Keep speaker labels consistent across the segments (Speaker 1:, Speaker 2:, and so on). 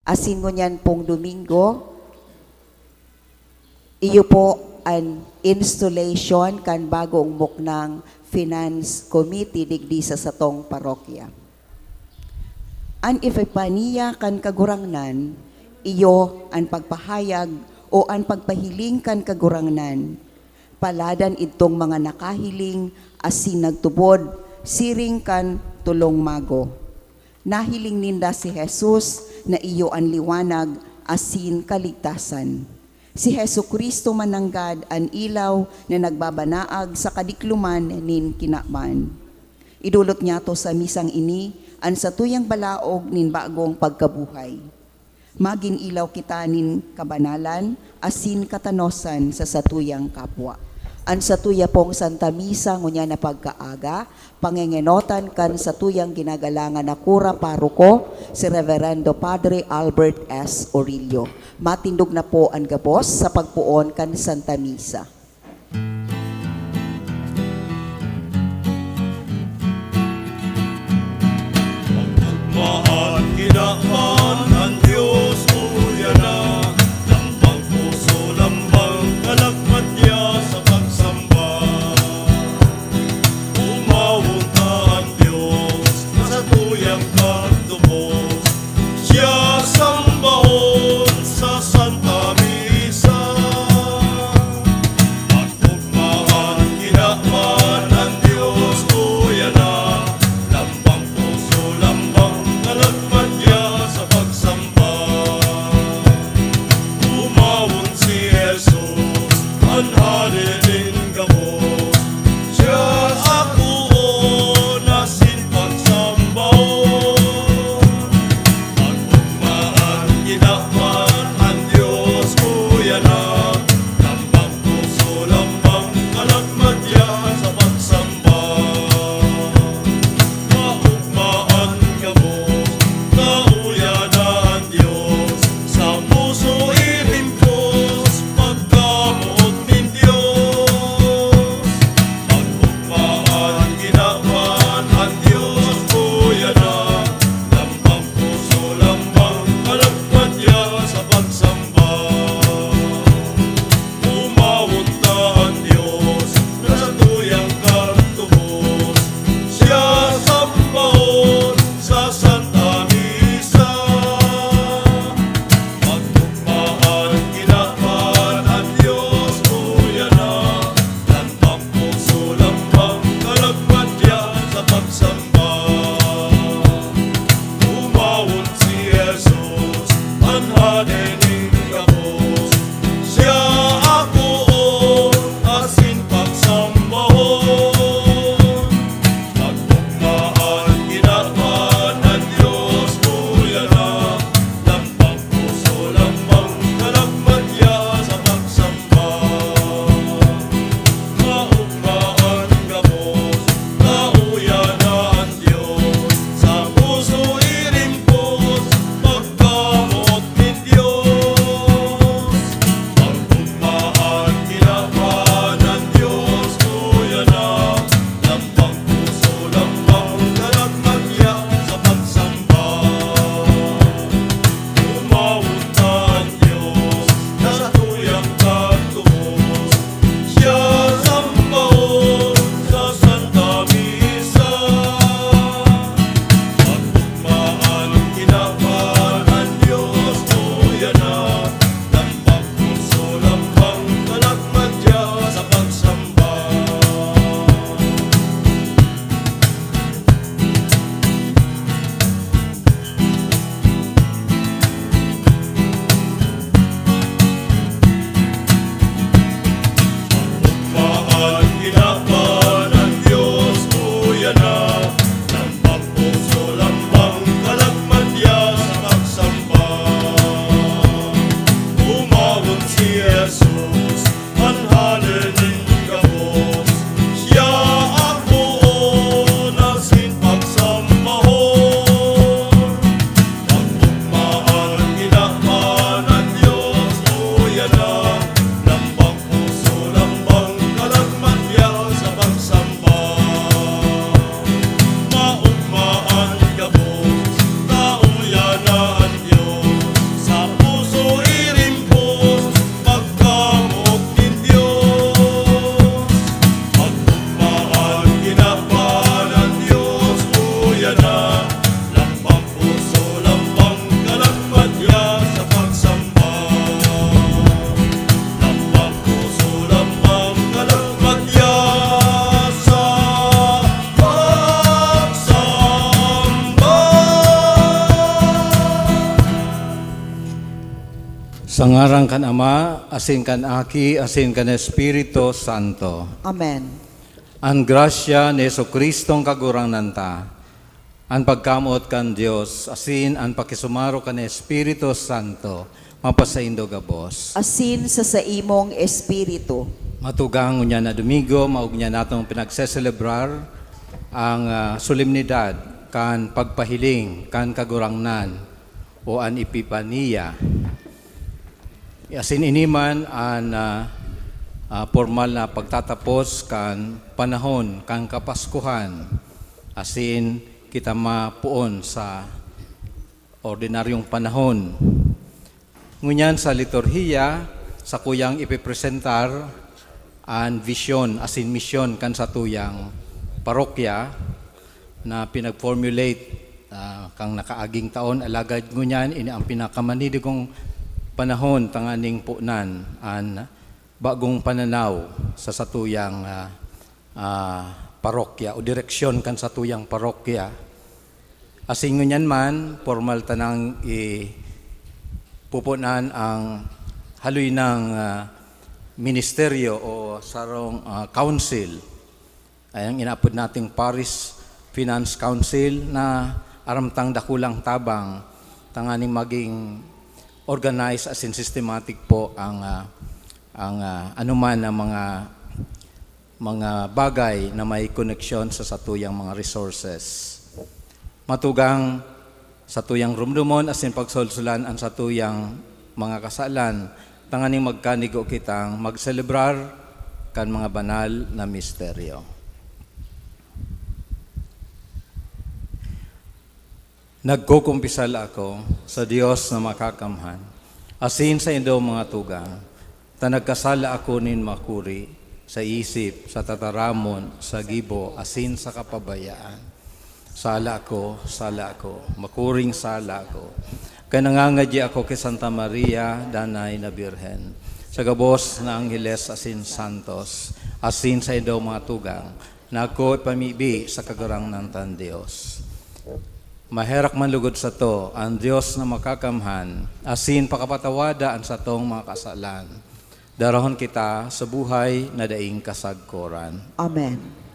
Speaker 1: Asin ngunyan pong Domingo, iyo po an installation kan bagong muknang Finance Committee digdi sa satong parokya. An ipapaniya kan kagurangnan, iyo an pagpahayag o ang pagpahiling kan kagurangnan, paladan itong mga nakahiling asin nagtubod, siring kan tulong mago. Nahiling ninda si Jesus na iyo ang liwanag asin kaligtasan. Si Jesucristo mananggad ang ilaw na nagbabanaag sa kadikluman nin kinaban. Idulot niya to sa misang ini ang satuyang balaog nin bagong pagkabuhay. Magin ilaw kita nin kabanalan, asin katanosan sa satuyang kapwa. Ang satuya pong Santa Misa ngunya na pagkaaga, pangengenotan kan satuyang ginagalangan na kura paruko, si Reverendo Padre Albert S. Orillo. Matindog na po ang gabos sa pagpuon kan Santa Misa.
Speaker 2: Pagtugmaan kinaan ang Diyos uya na, lambang puso, lambang kalagmat niya sa pagsamba. Umawong ka ang Diyos sa tuyang pagtubos, siya sambahon sa Santa Misa.
Speaker 3: Ngarang kan Ama, asin kan Aki, asin kan Espiritu Santo.
Speaker 1: Amen.
Speaker 3: Ang grasya ni Jesucristong kagurang nanta, ang pagkamot kan Dios, asin ang pakisumaro kan Espiritu Santo, mapasaindo gabos.
Speaker 1: Asin sa imong espiritu.
Speaker 3: Matugang unya na Domingo, maug niya natong pinagseselebrar ang solemnidad kan pagpahiling kan kagurangnan o an Epipania. Asin iniman ang formal na pagtatapos kan panahon kan Kapaskuhan. Asin kita mapuon sa ordinaryong panahon. Ngunyan sa liturhiya, sa kuyang ipipresentar ang vision, asin mission kan sa tuyang parokya na pinag-formulate kang nakaaging taon. Alagad ngunyan, ini ang pinakamanidigong panahon tanganing punan an bagong pananaw sa satuyang parokya o direksyon kan satuyang parokya. Asin ngunyan man, formal tanang pupunan ang haloy ng ministeryo o sarong council. Ay ang inapod nating Paris Finance Council na aramtang dakulang tabang tanganing maging organized as in systematic po ang anuman na mga bagay na may koneksyon sa satuyang mga resources. Matugang satuyang rumdumon as in pagsolsulan ang satuyang mga kasalan, tanganing magkanigo kitang magselebrar kan mga banal na misteryo. Nagkukumpisal ako sa Dios na makakamhan, asin sa indo mga tugang, ta nagkasala ako nin makuri, sa isip, sa tataramon, sa gibo, asin sa kapabayaan. Sala ako, makuring sala ako. Kaya nangangadya ako kay Santa Maria, Danay na Birhen, sa gabos na Angeles asin Santos, asin sa indo mga tugang, na ako ipamibi sa kagurang ng tan Dios. Maherak man lugod sa to, ang Diyos na makakamhan, asin pakapatawada ang sa tong mga kasalan. Darahon kita sa buhay na daing kasagkoran.
Speaker 1: Amen.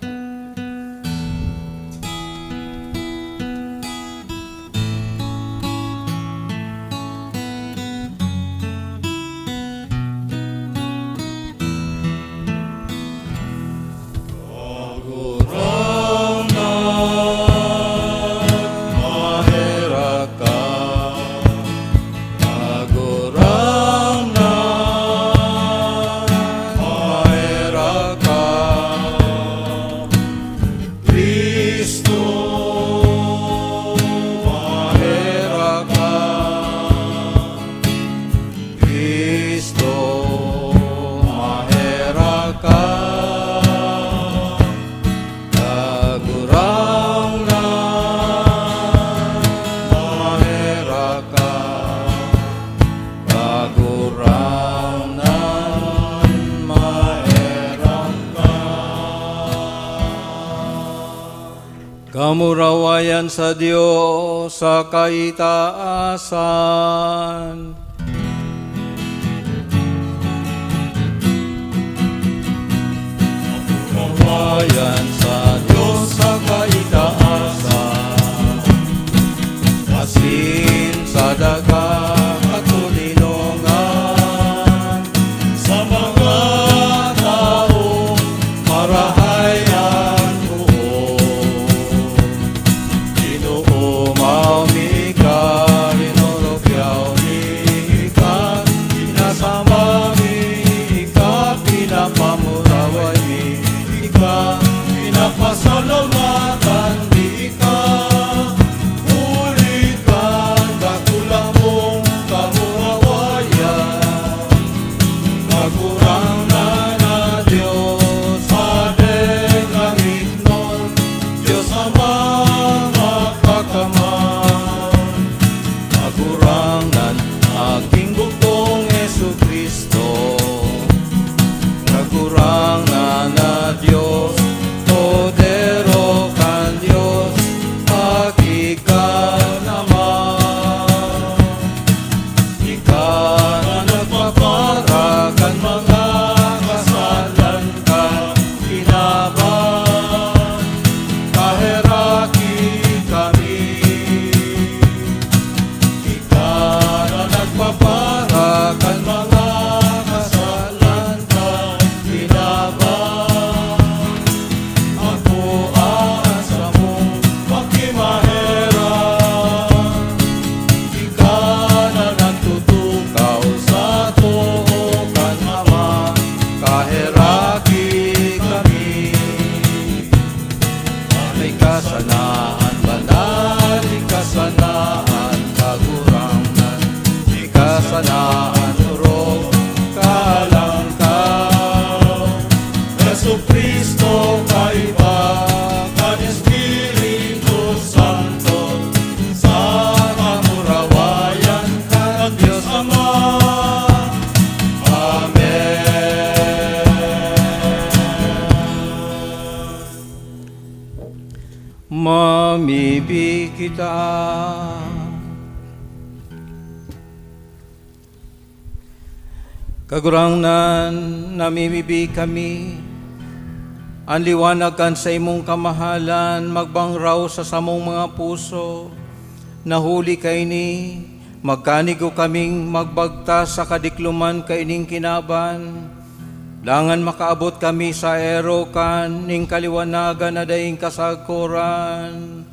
Speaker 1: Kamurawayan sa Diyos sa kaitaasan. Kamurawayan sa Diyos sa kaitaasan. Asin sa dagang katulinongan, sa mga taong marahayan.
Speaker 2: Pasalamatan di ka, ulit kan dakulang mong kamurawayan. Magurang na Diyos, Padre langit nun, Diyos Ama makakamay. Magurang nan aking bugtong Jesucristo, magurang na Diyos, poderoso.
Speaker 3: kasanaan, banal, kasanaan, kagurangan, kasanaan, urong, kalangkaw.
Speaker 2: Jesu Kristo kaiba, kan Espiritu Santo, sa kamurawayan kan Diyos Ama.
Speaker 3: Mamibig kita. Kagurangnan, namimibig kami. Ang liwanag kan sa imong kamahalan, magbangraw sa samong mga puso. Nahuli kay ni, magkanigo kaming magbagta sa kadikluman kaining kinaban. Langan makaabot kami sa erokan, ning kaliwanagan na daing kasagkuran.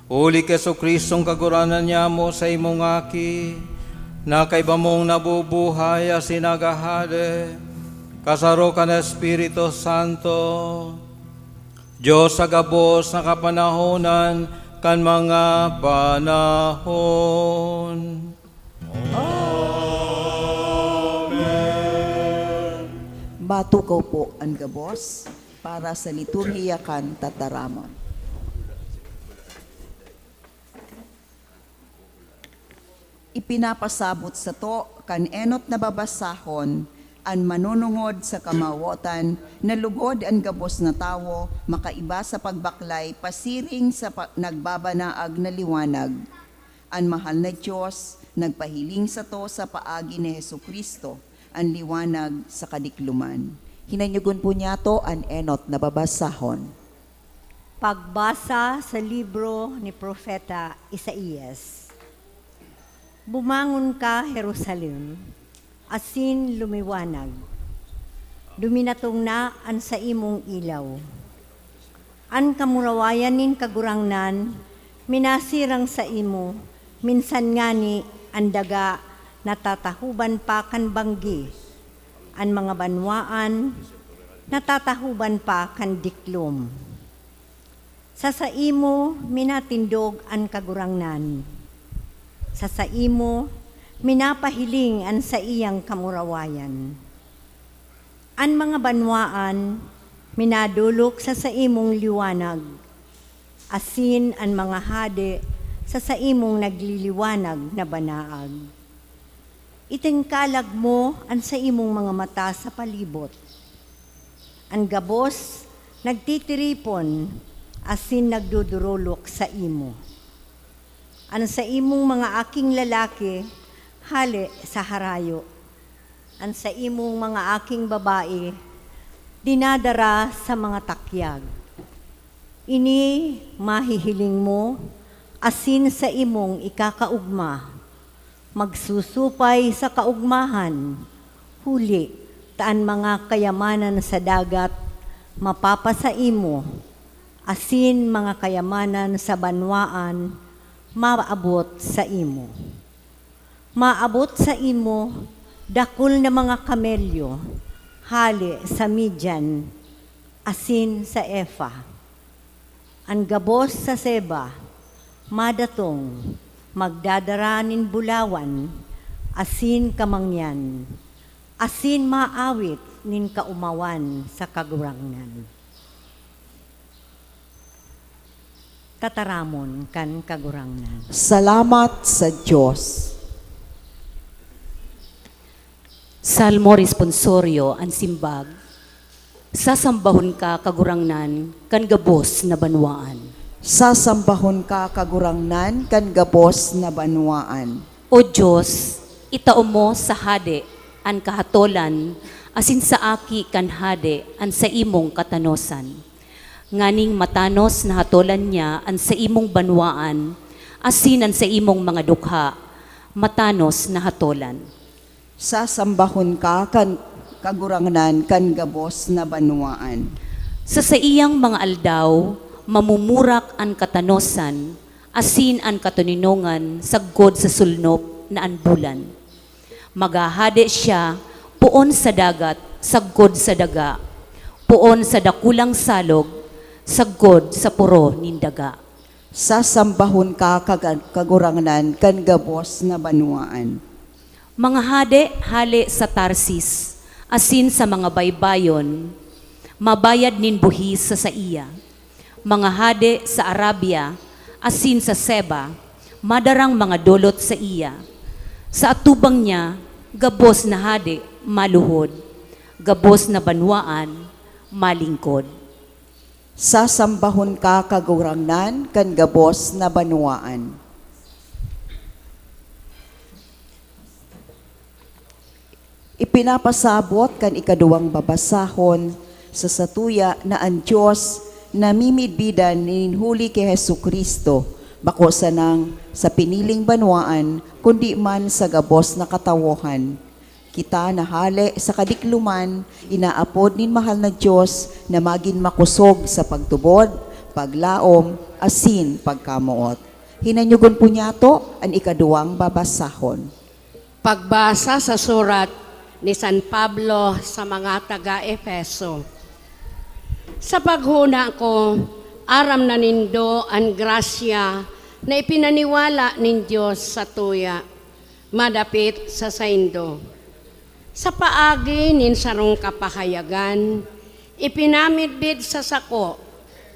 Speaker 3: Uli Keso Kristong kaguranan niya mo sa imong aki, na kay bamong nabubuhay sinagahade, kasaro ka na Espiritu Santo, Diyos sa gabos na kapanahonan, kan mga panahon.
Speaker 1: Batukaw po ang gabos para sa liturhiya kan tataramon. Ipinapasabot sa to kan enot na babasahon an manunungod sa kamawotan na lugod ang gabos na tawo makaiba sa pagbaklay pasiring sa nagbabanaag na liwanag. Ang mahal na Diyos nagpahiling sa to sa paagi ni Jesucristo ang liwanag sa kadikluman. Hinanyugon po niya to ang enot na babasahon.
Speaker 4: Pagbasa sa libro ni Propeta Isaías. Bumangon ka, Jerusalem, asin lumiwanag. Duminatong na an sa imong ilaw. An kamurawayan nin kagurangnan, minasirang sa imo, minsan ngani ang daga natatahuban pa kan banggi, ang mga banwaan, natatahuban pa kan diklom. Sa imo, minatindog ang kagurangnan. Sa imo, minapahiling ang sa iyang kamurawayan. Ang mga banwaan, minadulok sa imong liwanag, asin ang mga hade sa imong nagliliwanag na banaag. Itingkalag mo ang sa imong mga mata sa palibot. Ang gabos, nagtitiripon, asin nagdudurulok sa imo. Ang sa imong mga aking lalaki, hali sa harayo. Ang sa imong mga aking babae, dinadara sa mga takyag. Ini mahihiling mo, asin sa imong ikakaugma. Magsusupay sa kaugmahan, huli, taan mga kayamanan sa dagat, mapapasa imo, asin mga kayamanan sa banwaan, maabot sa imo. Maabot sa imo, dakul na mga kamelyo, hali sa Midian, asin sa Efa. Ang gabos sa Seba, madatong, magdadaranin bulawan, asin kamangyan, asin maawit nin kaumawan sa kagurangnan. Tataramon kan kagurangnan.
Speaker 1: Salamat sa Diyos.
Speaker 5: Salmo responsorio ang simbag. Sasambahon ka kagurangnan kan gabos na banwaan.
Speaker 1: Sasambahon ka kagurangnan kan gabos na banwaan.
Speaker 5: O Diyos, itao mo sa hade ang kahatolan, asin sa aki kan hade ang sa imong katanosan. Nganing matanos na hatolan niya ang sa imong banwaan, asin ang sa imong mga dukha, matanos na hatolan.
Speaker 1: Sasambahon ka kan kagurangnan kan gabos na banwaan.
Speaker 5: Sa iyang mga aldaw, mamumurak ang katanosan, asin ang katuninongan, saggod sa sulnop na anbulan. Magahade siya, puon sa dagat, saggod sa daga, puon sa dakulang salog, sagod sa puro nindaga.
Speaker 1: Sasambahon ka kagurangnan kan gabos na banwaan.
Speaker 5: Mga hade, hali sa Tarsis, asin sa mga baybayon, mabayad nin buhis sa iya. Mga hade sa Arabia, asin sa Seba, madarang mga dolot sa iya. Sa atubang niya, gabos na hade, maluhod. Gabos na banwaan, malingkod.
Speaker 1: Sasambahon ka kagurangnan kan gabos na banwaan. Ipinapasabot kan ikaduwang babasahon sa satuya na ang Diyos na mimidbidan ninhuli kay Hesukristo bako sa piniling banwaan kundi man sa gabos na katawohan. Kita nahali sa kadikluman, inaapod nin mahal na Diyos na maging makusog sa pagtubod, paglaom, asin, pagkamuot. Hinanyugon po niya to ang ikaduwang babasahon.
Speaker 6: Pagbasa sa surat ni San Pablo sa mga taga-Efeso. Sa paghuna ko, aram na nindo ang grasya na ipinaniwala nin Diyos sa tuya, madapit sa saindo. Sa paagi nin sarong kapahayagan, ipinamidbid sa sako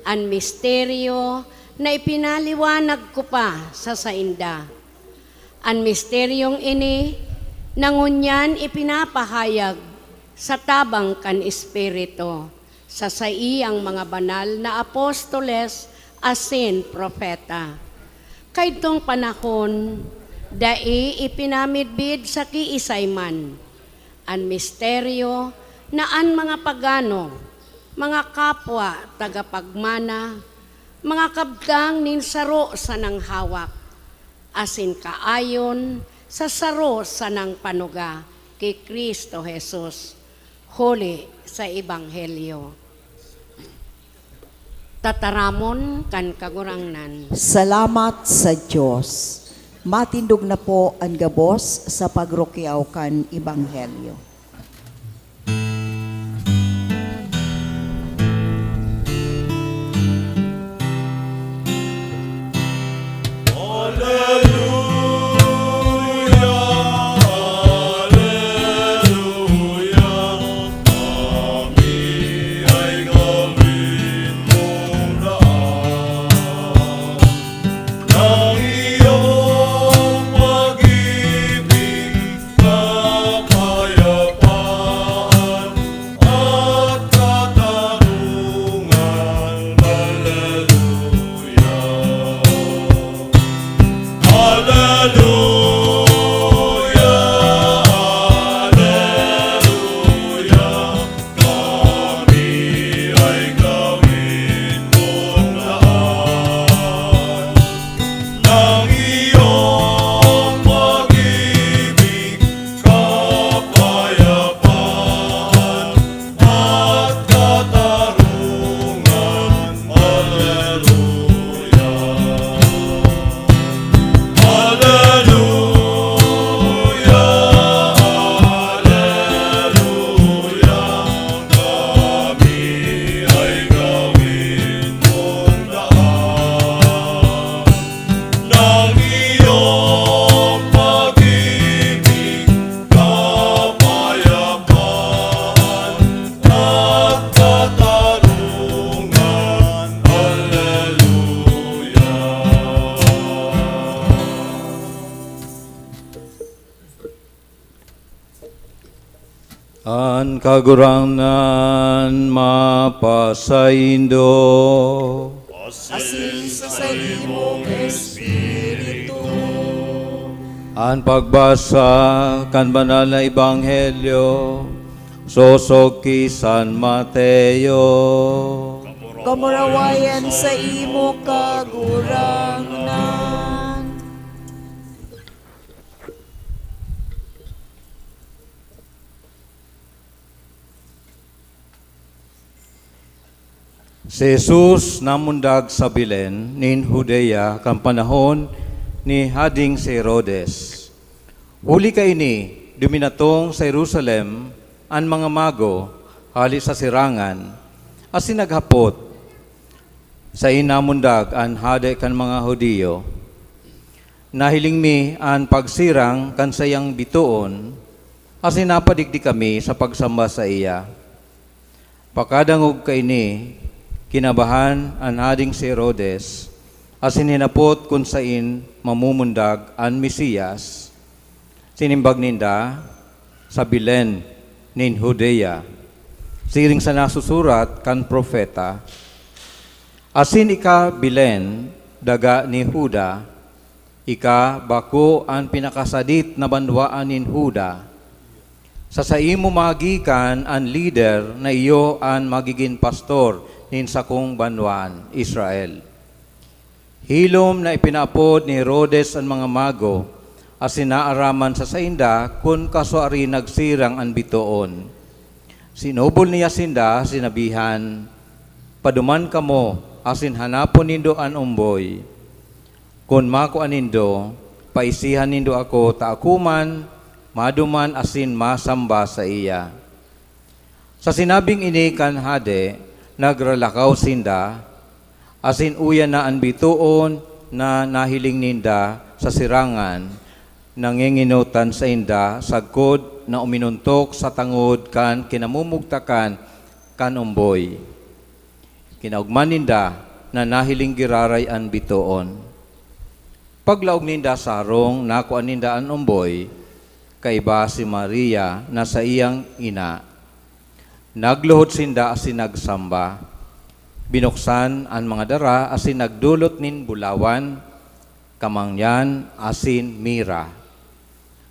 Speaker 6: ang misteryo na ipinaliwanag ko pa sa sainda. Ang misteryong ini, nangunyan ipinapahayag sa tabang kan Espiritu sa saiyang mga banal na apostoles asin propeta. Kaitong panahon, dai ipinamidbid sa kiisay man, ang misteryo na ang mga pagano, mga kapwa tagapagmana, mga kabdang nin saro sa nang hawak, asin kaayon sa saro sa nang panuga kay Kristo Jesus, huli sa Ebanghelyo. Tataramon kan kagurangnan.
Speaker 1: Salamat sa Diyos. Matindog na po ang gabos sa pagrukyaw kan Ebanghelyo.
Speaker 3: An kagurangnan mapasaindo.
Speaker 2: Asin sa salimong Espiritu.
Speaker 3: An pagbasa kan banal na Ebanghelyo sosog ki San Mateo.
Speaker 1: Kamurawayan sa imo kagurangnan.
Speaker 3: Si Jesus namundag sa Belen nin Judea kan panahon ni Hading si Herodes. Huli kaini, duminatong sa Jerusalem ang mga mago hali sa sirangan, asin naghapot, sa inamundag an hade kan mga Hudiyo. Nahiling mi an pagsirang kan sayang bituon, asin napadigdi kami sa pagsamba sa iya. Pakadangog kaini, kinabahan an hading si Herodes, asin hinapot kung sain mamumundag an Mesiyas. Sinimbag ninda sa Belen nin Judea, siring sa nasusurat kan propeta, asin ika Belen, daga ni Huda, ika bako ang pinakasadit na banwaan nin Huda. Sa saimo magikan ang leader na iyo ang magiging pastor nin sakong banwaan, Israel. Hilom na ipinapod ni Herodes ang mga mago, asin naaraman sa sainda kun kasuari nagsirang ang bitoon. Sinubol niya sinda, sinabihan, paduman kamo, asin hanapon nindo an umboy. Kun mako anindo, paisihan nindo ako taakuman, maduman asin masamba sa iya. Sa sinabing ini kan hade, nagralakaw sinda, asin uyan na ang bituon na nahiling ninda sa sirangan, nanginginutan sa inda, sagkod na uminuntok sa tangod kan kinamumugtakan kan umboy. Kinaugman ninda na nahiling giraray an bituon. Paglaog ninda sarong nakuan ninda an umboy, kaiba si Maria na sa iyang ina. Nagluhod sinda asin nagsamba. Binuksan ang mga dara asin nagdulot nin bulawan, kamangyan asin mira.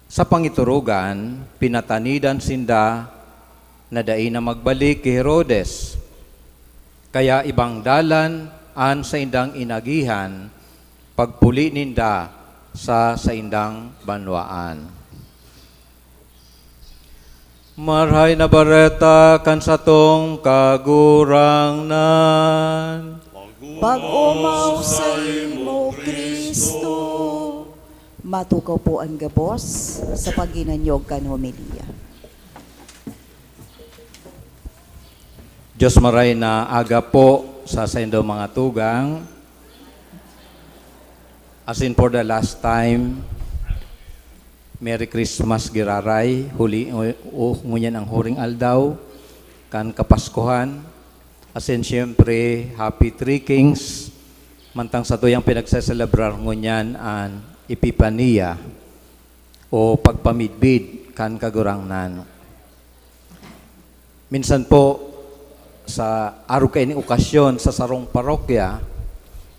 Speaker 3: Sa pangiturugan, pinatanidan sinda na dai na magbalik kay Herodes. Kaya ibang dalan an sa indang inagihan, pagpuli ninda sa indang banwaan. Marhay na bareta kan satong kagurangnan.
Speaker 1: Pag-umaw sa imo, Kristo. Matukaw po ang gabos sa paginanyog kan homilia.
Speaker 3: Diyos maray na aga po sa indo mga tugang. As in for the last time, Merry Christmas giraray, huli ngunyan ang huring aldaw, kan kapaskuhan. As in siyempre, Happy Three Kings, mantang sa tuyang pinagsaselebrar ngunyan ang Epipania o pagpamidbid kan kagurangnan. Minsan po sa araw kayo ni okasyon sa sarong parokya,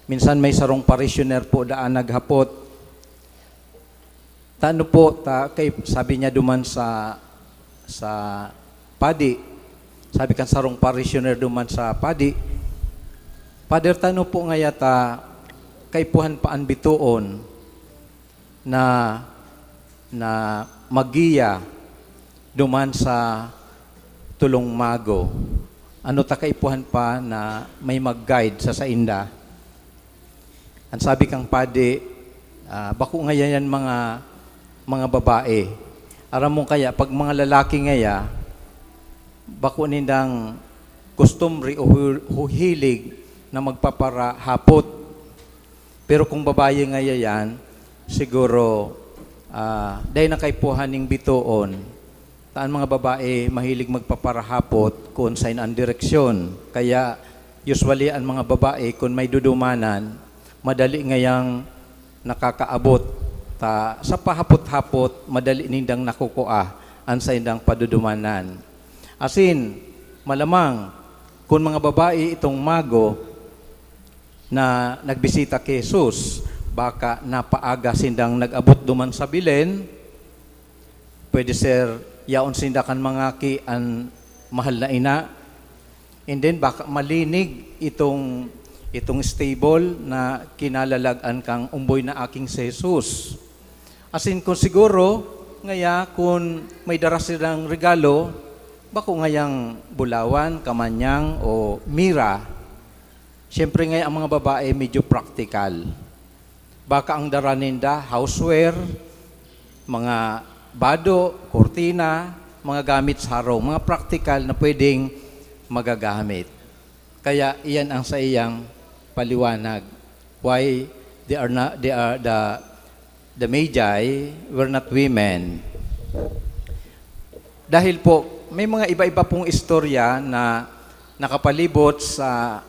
Speaker 3: minsan may sarong parishioner po daan naghapot. Tano po, kay, sabi niya duman sa padi, sabi kan sarong parishioner duman sa padi, Pader, tano po nga yata, kay puhan paan bituon, na magiya duman sa tulong mago. Ano ta kaipuhan pa na may mag-guide sa sainda. Ang sabi kang padi, bako nga yan mga babae. Aram mo kaya, pag mga lalaki ngaya, bako nindang customary o hilig na magpapara hapot. Pero kung babae ngaya yan, siguro, dahil na kaipuhan ng bituon, taan mga babae mahilig magpaparahapot kung saan ang direksyon. Kaya, usually, ang mga babae, kung may dudumanan, madali ngayang nakakaabot. Sa pahapot-hapot, madali nindang nakukuha ang sa indang padudumanan. Asin, malamang, kung mga babae itong mago na nagbisita kay Jesus, baka napaaga sindang nag-abot duman sa Belen, pwede sir, yaon sinda kan mga ki ang mahal na ina, and then baka malinig itong stable na kinalalagan kang umboy na aking si Jesus. Asin kung siguro, ngaya kung may dara silang regalo, bako ngayang bulawan, kamanyang o mira, siyempre ngaya ang mga babae medyo practical. Baka ang daraninda, houseware, mga bado, kurtina, mga gamit sa haraw, mga practical na pwedeng magagamit. Kaya iyan ang sa iyang paliwanag why the Magi were not women. Dahil po may mga iba-iba pong istorya na nakapalibot sa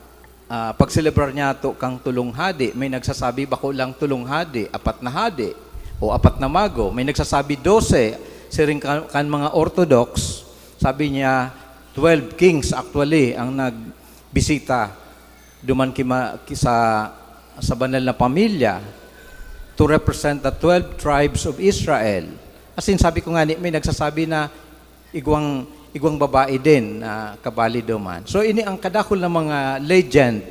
Speaker 3: pagselebrar niya to kang tulong hadi. May nagsasabi bako lang tulong hadi, 4 na hadi o 4 na mago. May nagsasabi 12, siring kan mga Orthodox. Sabi niya 12 kings actually ang nagbisita duman sa banal na pamilya to represent the 12 tribes of Israel. As in, sabi ko nga, may nagsasabi na igwang babae din na kabali duman. So ini ang kadakol na mga legend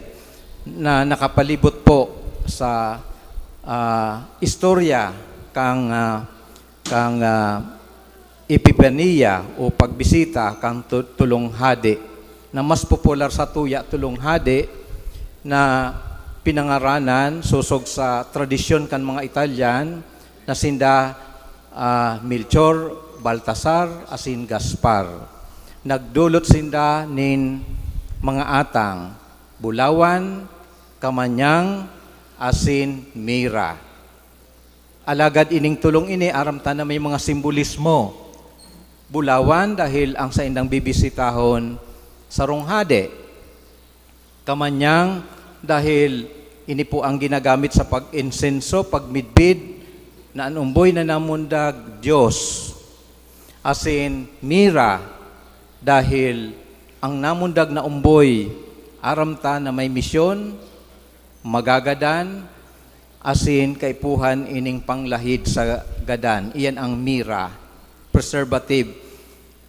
Speaker 3: na nakapalibot po sa istorya kang Epipania o pagbisita kang tulong hadi na mas popular sa tuya tulong hadi na pinangaranan susog sa tradisyon kan mga Italian na sinda Melchor, Baltasar, asin Gaspar. Nagdulot sinda nin mga atang, Bulawan, Kamanyang, asin Mira. Alagad ining tulong ini, aramtan na may mga simbolismo. Bulawan dahil ang sa indang bibisitahon sa ronghade. Kamanyang dahil ini po ang ginagamit sa pag-insenso, pagmidbid, na anumboy na namundag Diyos. Asin Mira dahil ang namundag na umboy aramta na may misyon, magagadan, asin kaipuhan ining panglahid sa gadan. Iyan ang Mira, preservative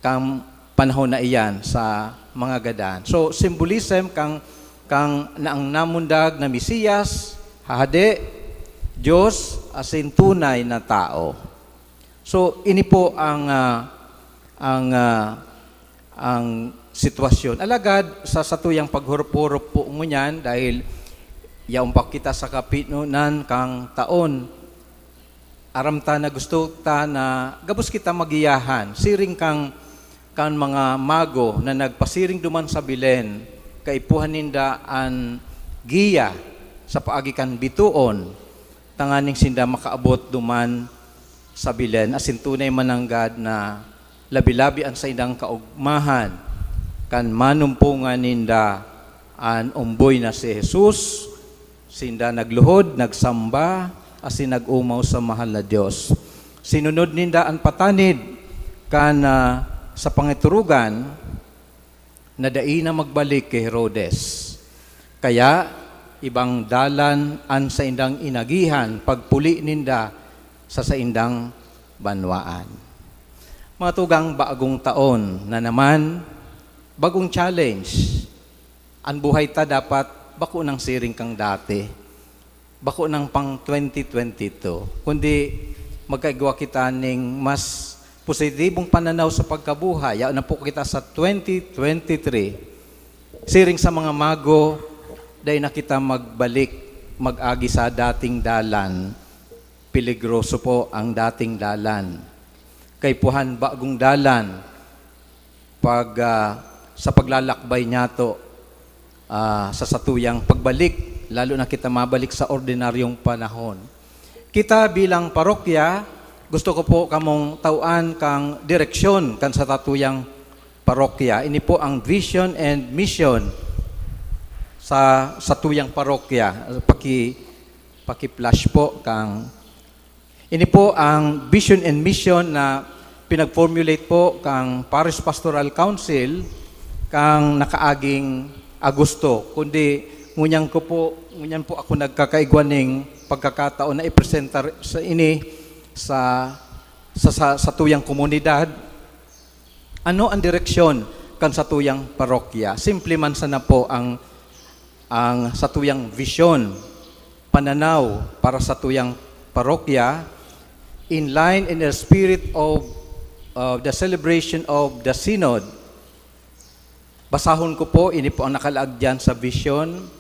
Speaker 3: kang panahon na iyan sa mga gadan. So symbolism kang naang namundag na Mesiyas, hahade, Diyos, asin tunay na tao. So ini po ang sitwasyon. Alagad sa satuyang paghurup-hurup po ngunyan dahil yaong pa kita sa kapinunan kang taon, aramta na gusto ta na gabos kita magiyahan. Siring kang mga mago na nagpasiring duman sa Belen, kaipuhan ninda an giya sa paagikan bituon, tanganing sinda makaabot duman sa Belen, asin tunay mananggad na labi-labi ang sa indang kaugmahan, kan manumpungan ninda an umboy na si Jesus, sinda nagluhod, nagsamba, asin nag-umaw sa mahal na Diyos. Sinunod ninda ang patanid kan sa pangiturugan na dai na magbalik kay Herodes. Kaya ibang dalan an sa indang inagihan pagpuli ninda sa indang banwaan. Mga tugang bagong taon na naman, bagong challenge. Ang buhay ta dapat bako ng siring kang dati. Bako ng pang 2022. Kundi magkaigwa kita ning mas positibong pananaw sa pagkabuhay. Yaw na po kita sa 2023. Siring sa mga mago, dahil na kita magbalik, mag-agi sa dating dalan. Peligroso po ang dating dalan. Kaipuhan bagong dalan, sa paglalakbay niya to, sa satuyang pagbalik, lalo na kita mabalik sa ordinaryong panahon. Kita bilang parokya, gusto ko po kamong tauan kang direksyon kan sa tatuyang parokya. Ini po ang vision and mission sa tuyang parokya. Paki-flash po kang. Ini po ang vision and mission na pinag-formulate po kang Parish Pastoral Council kang nakaaging Agosto. Kundi ngunyan po ako nagkakaigwaning pagkakataon na ipresenta sa ini sa tuyang komunidad. Ano ang direksyon kan sa tuyang parokya? Simple man sana po ang sa tuyang vision, pananaw para sa tuyang parokya, in line in the spirit of the celebration of the synod. Basahon ko po, ini po ang nakalaag dyan sa vision.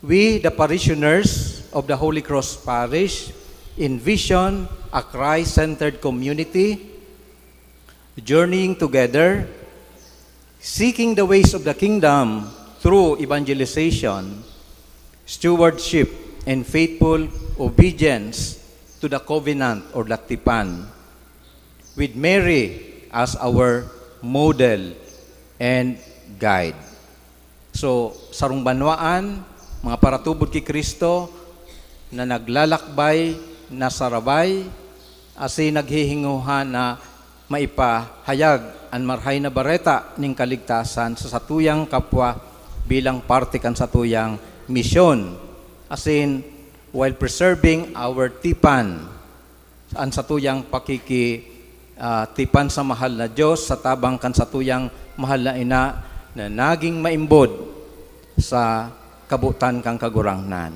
Speaker 3: We, the parishioners of the Holy Cross Parish, envision a Christ-centered community, journeying together, seeking the ways of the kingdom through evangelization, stewardship, and faithful obedience to the covenant or latipan, with Mary as our model and guide. So, sarong banwaan, mga paratubod kay Kristo, na naglalakbay, nasarabay, asi naghihinguhan na maipahayag ang marhay na bareta ning kaligtasan sa satuyang kapwa bilang parte kan satuyang misyon. Asin, while preserving our tipan, ang satuyang tipan sa mahal na Diyos, sa tabang kan satuyang mahal na ina, na naging maimbod sa kabutan kang kagurangnan.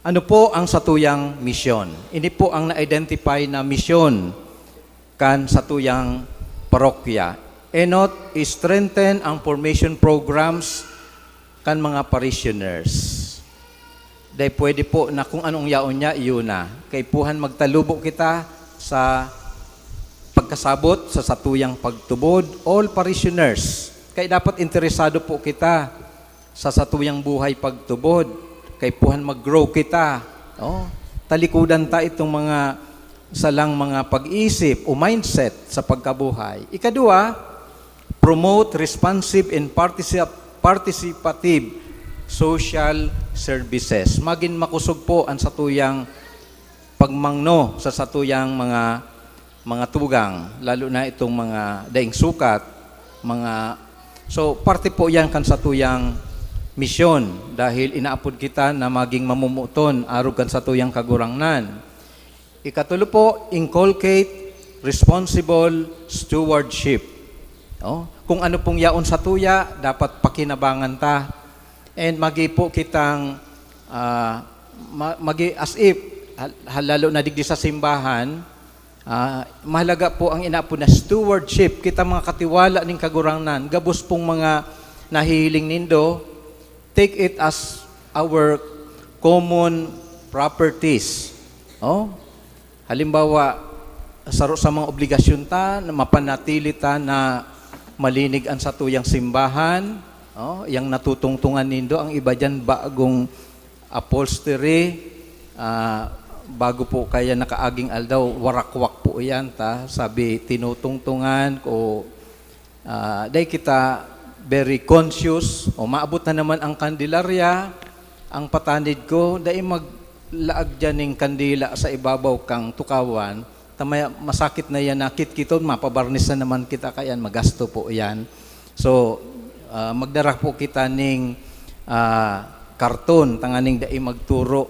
Speaker 3: Ano po ang satuyang misyon? Ini po ang na-identify na misyon kan satuyang parokya. Enot, strengthen ang formation programs kan mga parishioners. Dahil pwede po na kung anong yaon niya, iyon na. Kay puhan magtalubo kita sa pagkasabot sa satuyang pagtubod, all parishioners. Kay dapat interesado po kita sa satuyang buhay pagtubod. Kay puhan mag-grow kita. Talikudan ta itong mga salang mga pag-isip o mindset sa pagkabuhay. Ikadua, promote responsive and participative social services. Maging makusog po ang satuyang pagmangno sa satuyang mga tugang, lalo na itong mga daing sukat, so parte po yan kan satuyang misyon dahil inaapod kita na maging mamumuton arog kan satuyang kagurangnan. Ikatulo po, inculcate responsible stewardship. Kung ano pong yaon sa tuya, dapat pakinabangan ta. And magi po kitang magi as if lalo na digdi sa simbahan, mahalaga po ang inaapod na stewardship. Kita mga katiwala ning kagurangnan, gabos pong mga nahihiling nindo, take it as our common properties. Halimbawa, saro sa mga obligasyon ta, na mapanatili ta na malinig ang satuyang simbahan, yang natutungtungan nindo, ang iba dyan bagong upholstery, bago po kaya nakaaging aldaw, warakwak po yan ta, sabi tinutungtungan ko, dahil kita very conscious, maabot na naman ang kandilarya, ang patanid ko, dahil maglaag dyan ng kandila sa ibabaw kang tukawan, tamaya masakit na yan, nakit-kiton, mapabarnis na naman kita, kayan, magasto po yan. So, magdara po kita ng karton, tanganing dahil magturo,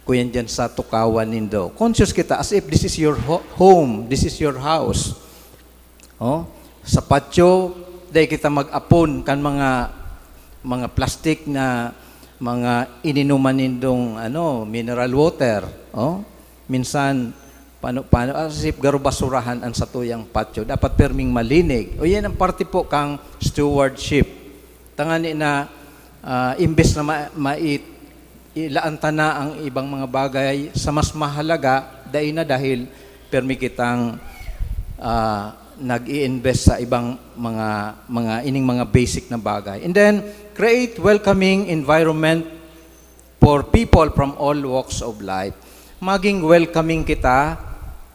Speaker 3: kuyan dyan sa tukawan nindo. Conscious kita, as if this is your home, this is your house. Sa patio, dahil kita mag-apon kan mga plastic na mga ininuman nindong mineral water. Minsan, paano as if garo basurahan ang satuyang patio. Dapat perming malinig. Yan ang parte po kang stewardship. Tangani na imbes na ilaanta na ang ibang mga bagay sa mas mahalaga, dahil permi kitang nag-i-invest sa ibang mga basic na bagay. And then, create welcoming environment for people from all walks of life. Maging welcoming kita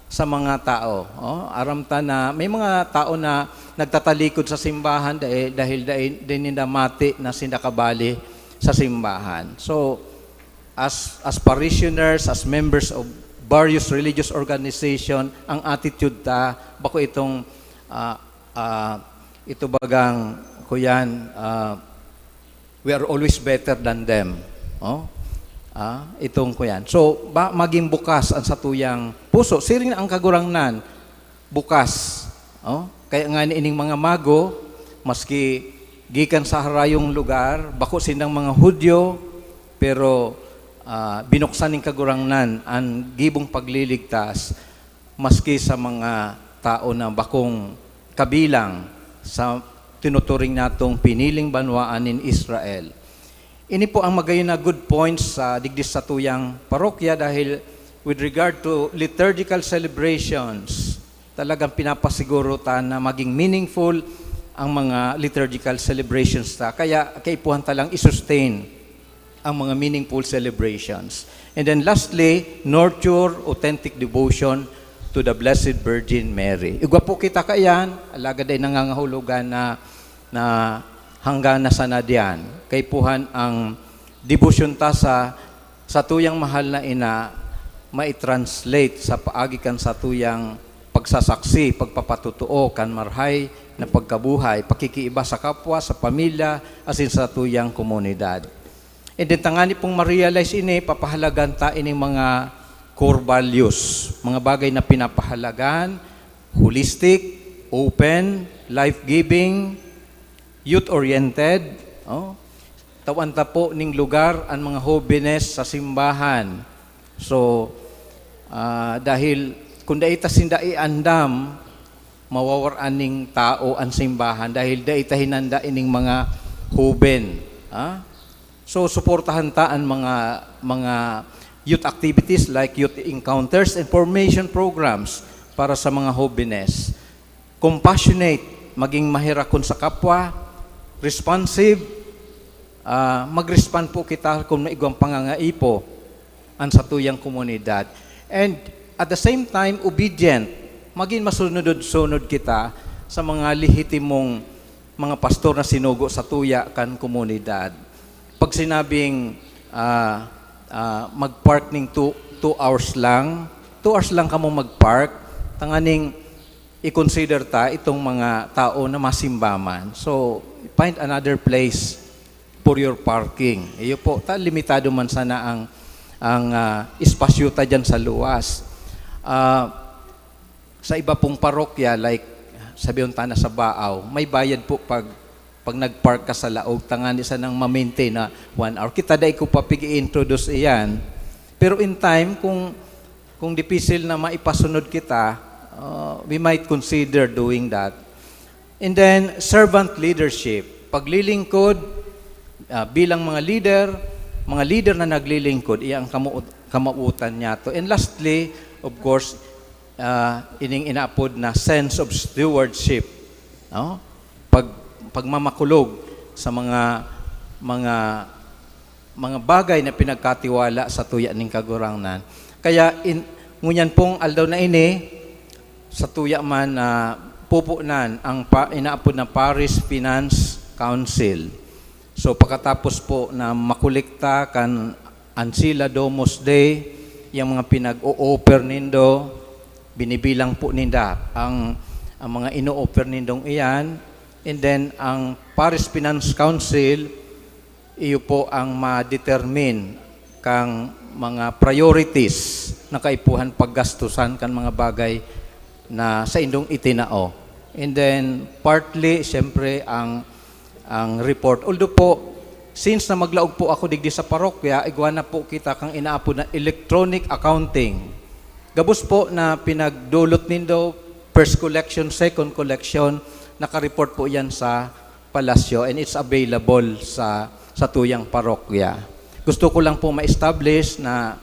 Speaker 3: sa mga tao. Aram ta na may mga tao na nagtatalikod sa simbahan dahil nila mati na sindakabali sa simbahan. So, as parishioners, as members of various religious organization, ang attitude ta, bako itong ito bagang kuyan, we are always better than them. Itong kuyan. So, maging bukas ang satuyang puso. Siring ang kagurangnan, bukas. Kaya nga ining mga mago, maski gikan sa harayong lugar, bako sinang mga Hudyo, pero binuksan ng kagurangnan ang gibong pagliligtas maski sa mga tao na bakong kabilang sa tinuturing natong piniling banwaan in Israel. Ini po ang magayon na good points sa digdis sa tuyang parokya dahil with regard to liturgical celebrations, talagang pinapasiguro ta na maging meaningful ang mga liturgical celebrations ta. Kaya kaipuhan talang i-sustain ang mga meaningful celebrations. And then lastly, nurture authentic devotion to the Blessed Virgin Mary. Igwa po kita kayan, alagad ay nangangahulugan na hanggang na sana diyan. Kaipuhan ang devotion ta sa tuyang mahal na ina, mai-translate sa paagikan sa tuyang pagsasaksi, pagpapatutuo, kan marhay na pagkabuhay, pakikiiba sa kapwa, sa pamilya, asin sa tuyang komunidad. And then tangani pong ma-realize ini, papahalagan ta ining mga core values, mga bagay na pinapahalagan, holistic, open, life-giving, youth-oriented, tawan ta po ning lugar ang mga holiness sa simbahan. So, dahil kung daita sinda iandam, mawawaran ning tao ang simbahan dahil daita hinanda ining mga hoben. So, suportahan ta ang mga youth activities like youth encounters and formation programs para sa mga holiness. Compassionate, maging mahirakon sa kapwa, responsive, mag-respond po kita kung maigwang pangangaipo ang sa tuyang komunidad. And at the same time, obedient, maging masunod-sunod kita sa mga lehitimong mga pastor na sinugo sa tuya kan komunidad. Pag sinabing mag-park ning 2 hours lang, 2 hours lang ka mo mag-park, tanganing i-consider ta itong mga tao na masimbaman. So, find another place for your parking. Iyo po, limitado man sana ang espasyo ta dyan sa luwas. Sa iba pong parokya, like sabihin ta na sa Baaw, may bayad po pag nag-park ka sa laog, tangan isa nang ma-maintain na 1 hour. Kita dahi ko pa pig-i-introduce iyan. Pero in time, kung dipisil na maipasunod kita, we might consider doing that. And then, servant leadership. Paglilingkod, bilang mga leader na naglilingkod, iyang kamautan niya to. And lastly, of course, ining inaapod na sense of stewardship. Pagmamakulog sa mga bagay na pinagkatiwala sa tuya ning kagurangnan. Kaya ngunyan pong aldaw na ini sa tuya man pupunan ang inaapod na Parish Finance Council. So pagkatapos po na makulikta kan Ancilla Domus Day, yung mga pinag-o-offer nindo, binibilang po ninda ang mga ino-offer nindong iyan. And then, ang Parish Finance Council, iyo po ang ma-determine kang mga priorities na kaipuhan paggastusan kan mga bagay na sa indong itinao. And then, partly, siyempre, ang report. Although po, since na maglaog po ako digdi sa parokya, igwa na po kita kang inaapo na electronic accounting. Gabos po na pinagdulot nindo, first collection, second collection, naka-report po yan sa palasyo and it's available sa tuyang parokya. Gusto ko lang po ma-establish na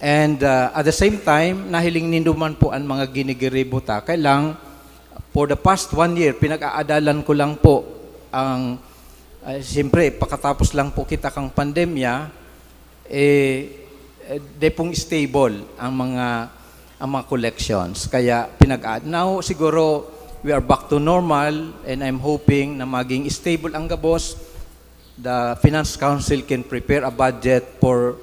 Speaker 3: and at the same time, nahiling nindo man po ang mga ginigiribo ta. Kailang, for the past 1 year, pinag-aadalan ko lang po ang, siyempre, pakatapos lang po kita kang pandemya, de pong stable ang mga collections. Kaya now siguro we are back to normal and I'm hoping na maging stable ang gabos. The Finance Council can prepare a budget for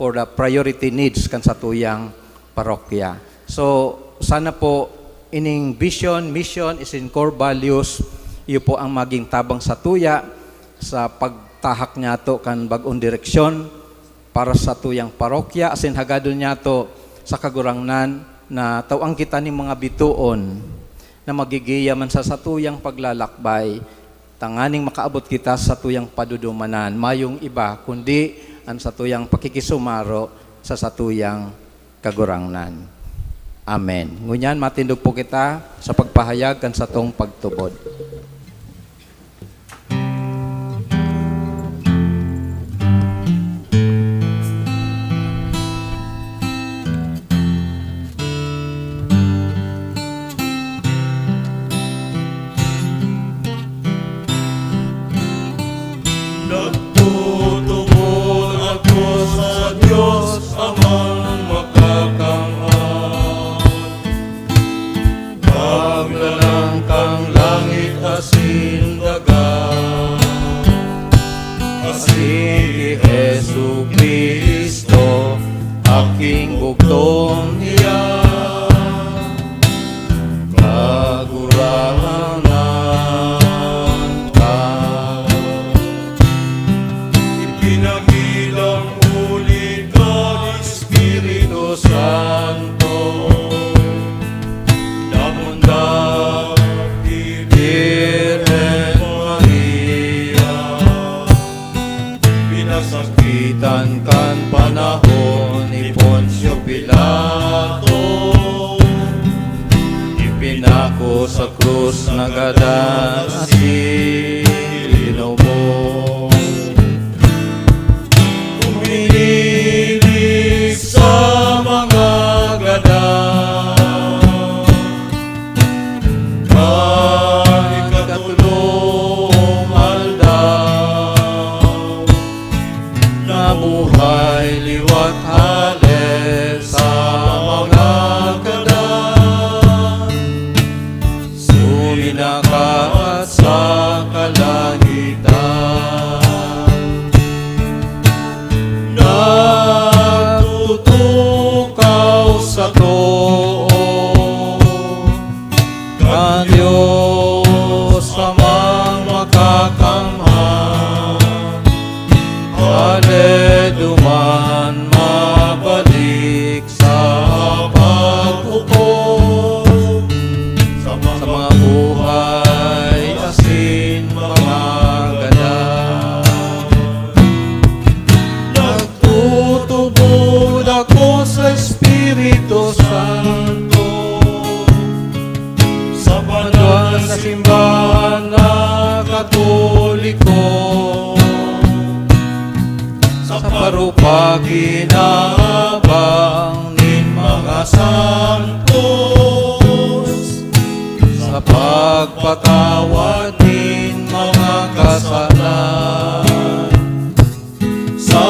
Speaker 3: the priority needs kan sa tuyang parokya. So sana po ining vision, mission is in core values, iyo po ang maging tabang sa tuya sa pagtahak niya to kan bag-ong direksyon para sa tuyang parokya asin hagadon niya to sa kagurangnan na tawang kita ni mga bituon na magigiya man sa satuyang paglalakbay, tanganing makaabot kita sa tuyang padudumanan, mayong iba, kundi ang satuyang pakikisumaro sa satuyang kagurangnan. Amen. Ngunyan, matindog po kita sa pagpahayag kan sa tong pagtubod. Ki Jesu Kristo, aking bugtong niya, kagurangan ka.
Speaker 2: Ipinagilang ulit ka ni Espiritu Santo, damundang Virgen Maria,
Speaker 3: Sakitan kan panahon ni Poncio Pilato, ipinako sa krus nagadan asilino mo. Uminilig sa mga gadan, kay katulong aldaw, nabuhay liwat halis sa mga gadan, suminakat sa kalangitan. Nagtutukaw sa too, ka Diyos amang makakamhan, ale duman mabalik sa paghukom, sa mga buhay asin mga gadan. Nagtutubod ako sa Espiritu Santo, sa banal na simbahan na Katoliko, sa parupaginabang nin mga santos, sa pagpatawad nin mga kasalan, sa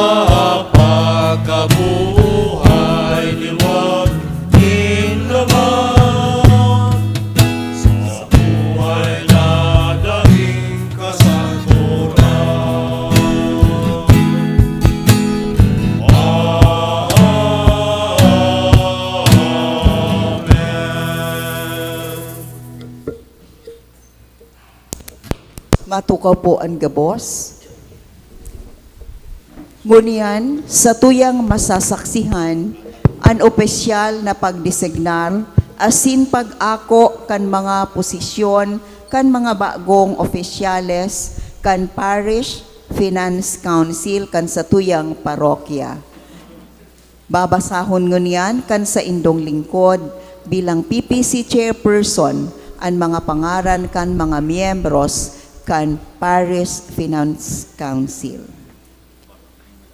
Speaker 3: pagkabuhay liwat nin laman, sa buhay na daing kasaturan.
Speaker 1: Matukaw po ang gabos. Ngunyan, sa tuyang masasaksihan, ang opisyal na pagdesignar, asin pag-ako kan mga posisyon, kan mga bagong opisyales, kan Parish Finance Council, kan sa tuyang parokya. Babasahon ngunyan kan sa indong lingkod bilang PPC Chairperson ang mga pangaran kan mga miyembros kan Parish Finance Council.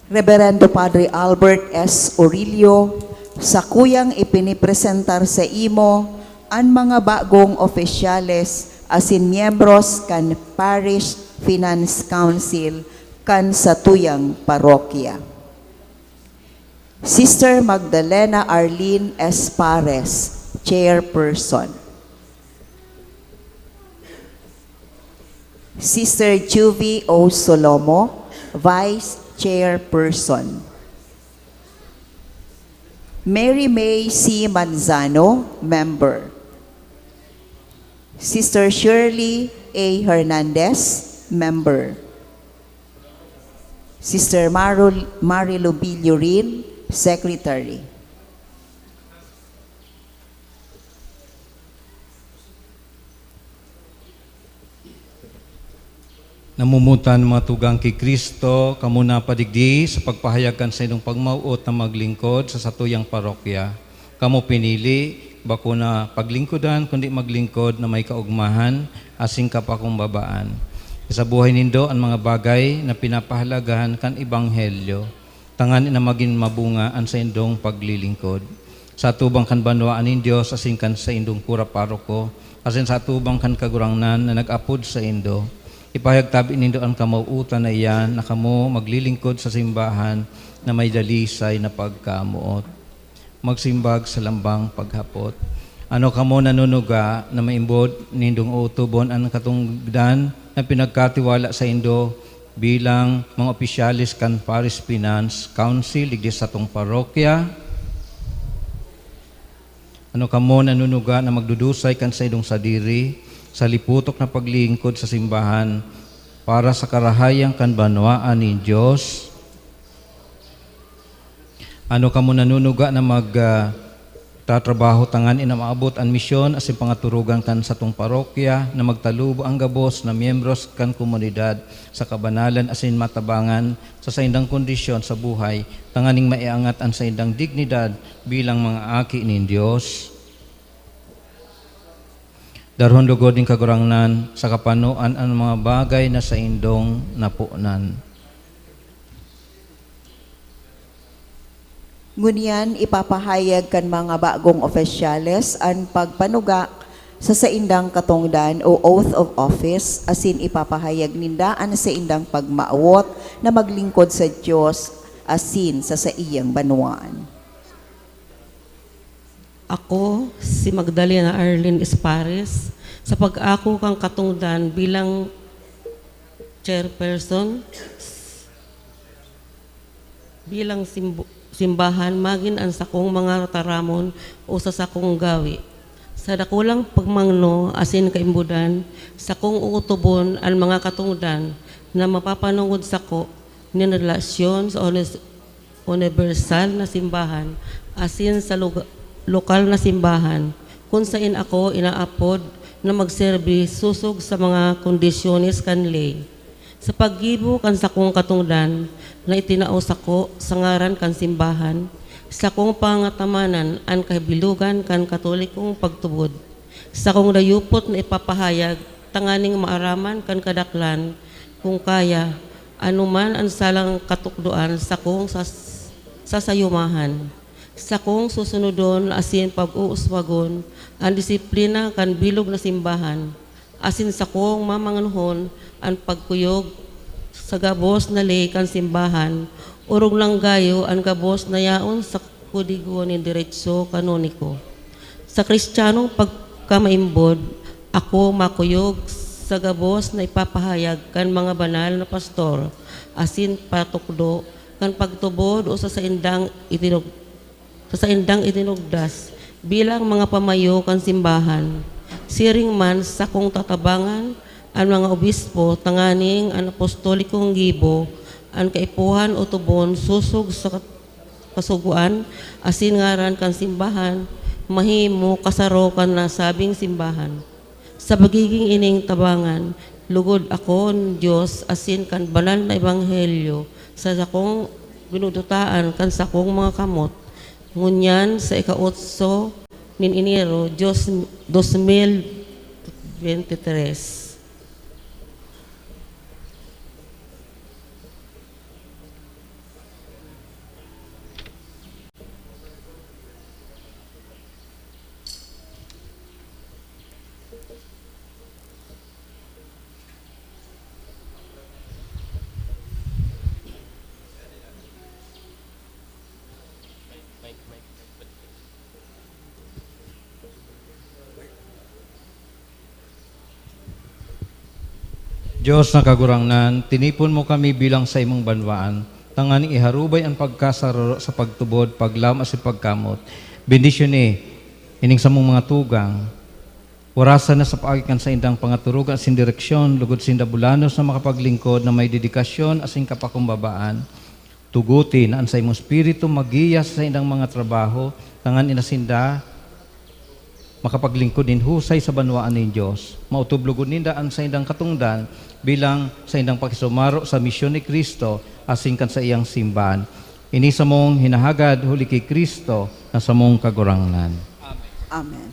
Speaker 1: Reverendo Padre Albert S. Orilio, sa kuyang ipinipresentar sa imo ang mga bagong opisyales asin miyembros kan Parish Finance Council kan sa tuyang parokya. Sister Magdalena Arlene S. Pares, Chairperson. Sister Juvie O. Solomo, Vice Chairperson. Mary May C. Manzano, Member. Sister Shirley A. Hernandez, Member. Sister Marilu Billurin, Secretary.
Speaker 3: Namumutan mga tugang kay Kristo, kamuna padigdi sa pagpahayagan sa inyong pagmauot na maglingkod sa satuyang parokya. Kamu pinili, bako na paglingkodan, kundi maglingkod na may kaugmahan, asing kapakumbabaan. Sa buhay nindo ang mga bagay na pinapahalagahan kan Ebanghelyo, tangan na maging mabungaan sa indong paglilingkod. Sa tubang kan banwaan in Diyos, asing kan sa indong kura paroko, asin sa tubang kan kagurangnan na nag-apod sa indo. Ipahayagtabi nindo ang kamauutan na iyan na kamo maglilingkod sa simbahan na may dalisay na pagkamuot. Magsimbag sa lambang paghapot. Ano kamo nanunuga na maimbod nindong utubon ang katungdan na pinagkatiwala sa indo bilang mga opisyalis kan Paris Finance Council digdi sa tong parokya. Ano kamo nanunuga na magdudusay kan sa idong sadiri sa liputok na paglingkod sa simbahan para sa karahayang kan banwaan ni Dios. Ano kamo nanunuga na tatrabaho tangan ina maabot ang misyon asin pangaturugan kan sa tong parokya na magtalubo ang gabos na miyembros kan komunidad sa kabanalan asin matabangan sa saindang kondisyon sa buhay tanganing maiangat ang saindang dignidad bilang mga aki ni Dios. Darhon lugod din kagurangnan sa kapanuan ang mga bagay na sa indong napunan.
Speaker 1: Ngunyan ipapahayag kan mga bagong opisyales ang pagpanuga sa saindang katungdan o oath of office asin ipapahayag nindaan sa indang pagmaawot na maglingkod sa Dios asin sa iyang banwaan.
Speaker 7: Ako, si Magdalena Arlene Espares, sa pag-ako kang katungdan bilang chairperson, bilang simbahan, magin ang sakong mga taramon o sa sakong gawi. Sa dakulang pagmangno, asin kaimbudan, sakong uutubon ang mga katungdan na mapapanungod sako ni relasyon sa universal na simbahan, asin sa lokal na simbahan, kung saan ako inaapod na magserbi susog sa mga kondisyones kanlay. Sa paggibo kan sakong katungdan na itinaos ako sa ngaran kan simbahan, sa kong pangatamanan ang kabilugan kan katolikong pagtubod, sa kong dayupot na ipapahayag tanganing maaraman kan kadaklan kung kaya anuman ang salang katukduan sa kong sasayumahan, sa kong susunodon asin pag-uuswagon ang disiplina kan bilog na simbahan, asin sa kong mamanganhon ang pagkuyog sa gabos na lay kan simbahan, urong lang gayo ang gabos na yaon sa kudigo ni diretso kanoniko. Sa kristyanong pagkamaimbod, ako makuyog sa gabos na ipapahayag kan mga banal na pastor, asin patukdo kan pagtubod o sa saindang itinugdas bilang mga pamayo kan simbahan. Siring man sa kong tatabangan ang mga obispo tanganing ang apostolikong gibo ang kaipuhan o tubon susog sa kasuguan asin ngaran kan simbahan mahimo kasaro kan nasabing simbahan. Sa pagiging ining tabangan lugod ako ng Diyos asin kan banal na ebanghelyo sa sakong binudutaan kan sakong mga kamot. Ngunyan sa ika-8 nin Enero 2023.
Speaker 3: Diyos na kagurangnan, tinipon mo kami bilang sa imong banwaan, tanganing iharubay ang pagkasararo sa pagtubod, paglam at pagkamot. Bendisyon ining sa mong mga tugang, warasan na sa paagikan sa indang pangaturugan sin direksyon, lugod sinda bulanos na makapaglingkod na may dedikasyon asing kapakumbabaan. Tugutin ang sa imong spiritu magiyas sa indang mga trabaho, tangan inasinda, makapaglingkod din husay sa banwaan ni Diyos. Mautublugod ninda ang sa indang katungdan bilang sa indang pakisumaro sa misyon ni Kristo asingkan sa iyang simbahan. Ini sa mong hinahagad huli kay Kristo na sa mong kagurangnan.
Speaker 1: Amen.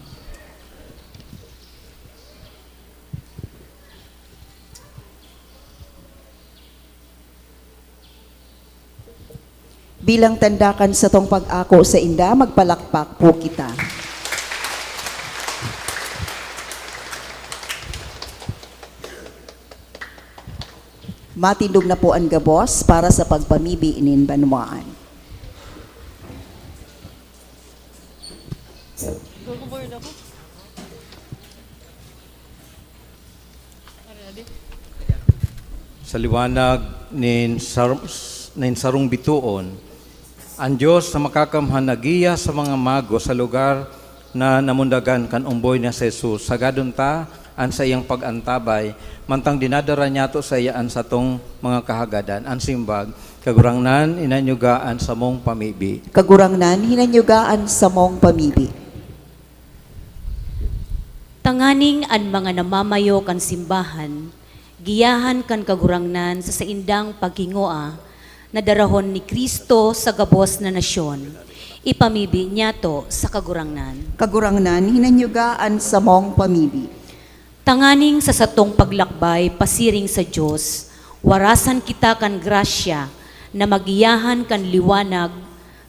Speaker 1: Bilang tandakan sa tong pag-ako sa inda, magpalakpak po kita. Matindog na po ang gabos para sa pagpamibi inin banwaan.
Speaker 3: sa liwanag nin sarong bituon, ang Diyos na makakamhan nagiya sa mga mago sa lugar na namundagan kan umboy niya sa Jesus. Sagadon ta, an sa iyang pagantabay, mantang dinadara niya to sa iyaan sa tong mga kahagadan, an simbag, kagurangnan, inanyugaan sa mong pamibi.
Speaker 1: Kagurangnan, hinanyugaan sa mong pamibi.
Speaker 5: Tanganing an mga namamayo kan simbahan, giyahan kan kagurangnan sa saindang paghingoa, na darahon ni Kristo sa gabos na nasyon, ipamibi niya to sa kagurangnan.
Speaker 1: Kagurangnan, hinanyugaan sa mong pamibi.
Speaker 5: Tanganing sa satong paglakbay, pasiring sa Diyos, warasan kita kan grasya, na magiyahan kan liwanag,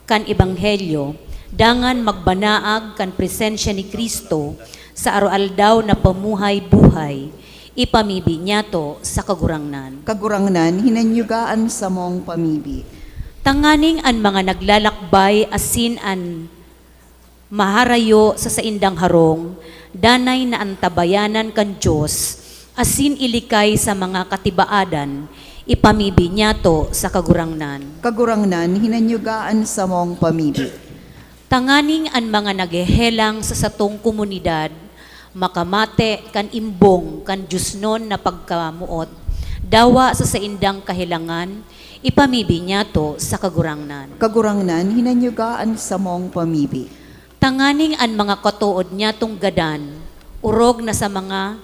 Speaker 5: kan ebanghelyo, dangan magbanaag kan presensya ni Kristo, sa araw-aldaw na pamuhay-buhay, ipamibi niya to sa kagurangnan.
Speaker 1: Kagurangnan, hinanyugaan sa mong pamibi.
Speaker 5: Tanganing an mga naglalakbay asin an maharayo sa saindang harong, danay na antabayanan kan Diyos, asin ilikay sa mga katibaadan, ipamibi niya to sa kagurangnan.
Speaker 1: Kagurangnan, hinanyugaan sa mong pamibi.
Speaker 5: Tanganing an mga naghehelang sa satong komunidad, makamate kan imbong kan Diyosnon na pagkamuot, dawa sa saindang kahilangan, ipamibi niya to sa kagurangnan.
Speaker 1: Kagurangnan, hinanyugaan sa mong pamibi.
Speaker 5: Tanganing an mga katuod niya tong gadan, urog na sa mga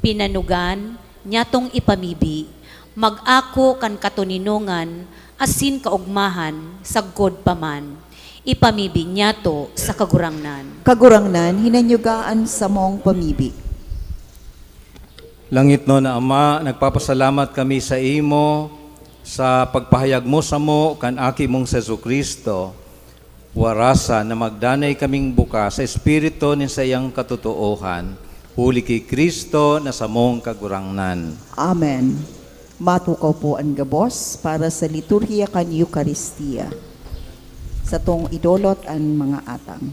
Speaker 5: pinanugan, niya tong ipamibi, mag-ako kan katuninungan, asin kaugmahan, sagkod paman, ipamibi niya to sa kagurangnan.
Speaker 1: Kagurangnan, hinanyugaan sa mong pamibi.
Speaker 3: Langit no na Ama, nagpapasalamat kami sa imo sa pagpahayag mo sa mo kan aki mong Jesucristo. Warasa na magdanay kaming buka sa espiritu ni sa iyang katotohan. Huli kay Kristo na sa mong kagurangnan.
Speaker 1: Amen. Matukaw po ang gabos para sa liturhiya kan Eucharistia. Sa tong idolot ang mga atang.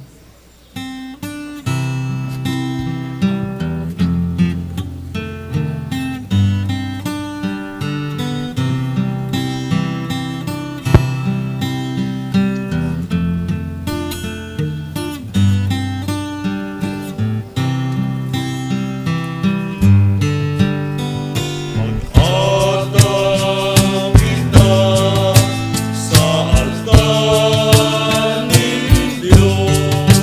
Speaker 2: Atang kita sa altar ng Diyos.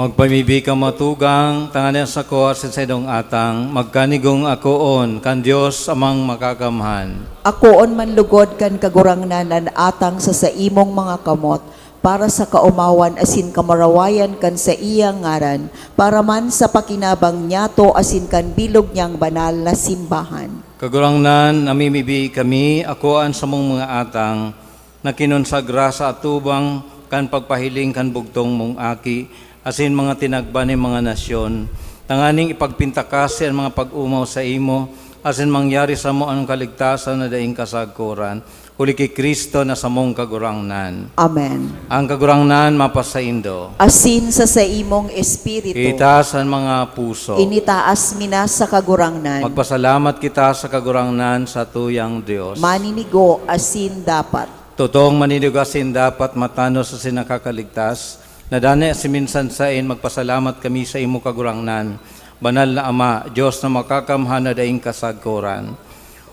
Speaker 3: Magpamibi ka matugang, tanganan sa ko asin sa idong atang, magkanigong akoon, kan Diyos amang makakamhan.
Speaker 1: Akoon man lugod kan kagurangnan an atang sa imong mga kamot, para sa kaumawan asin kamarawayan kan sa iyang ngaran, para man sa pakinabang niyato asin kan bilog niyang banal na simbahan.
Speaker 3: Kagurangnan, namimibi kami, akoan sa mong mga atang, na kinonsagra sa atubang, kan pagpahiling kan bugtong mong aki, asin mga tinagban ng mga nasyon, tanganing ipagpintakasi ang mga pag-umaw sa imo, asin mangyari sa mo ang kaligtasan na daing kasagkuran, huli kay Kristo na sa mong kagurangnan.
Speaker 1: Amen.
Speaker 3: Ang kagurangnan mapasaindo.
Speaker 1: Asin sa imong espiritu,
Speaker 3: Itaas ang mga puso.
Speaker 1: initaas mina sa kagurangnan,
Speaker 3: Magpasalamat kita sa kagurangnan sa tuyang Diyos.
Speaker 1: maninigo asin dapat.
Speaker 3: Totoong maninigasin dapat matano sa sinakakaligtas, na dani siminsan sain magpasalamat kami sa imo kagurangnan, banal na Ama, Diyos na makakamhan na daing kasagkuran.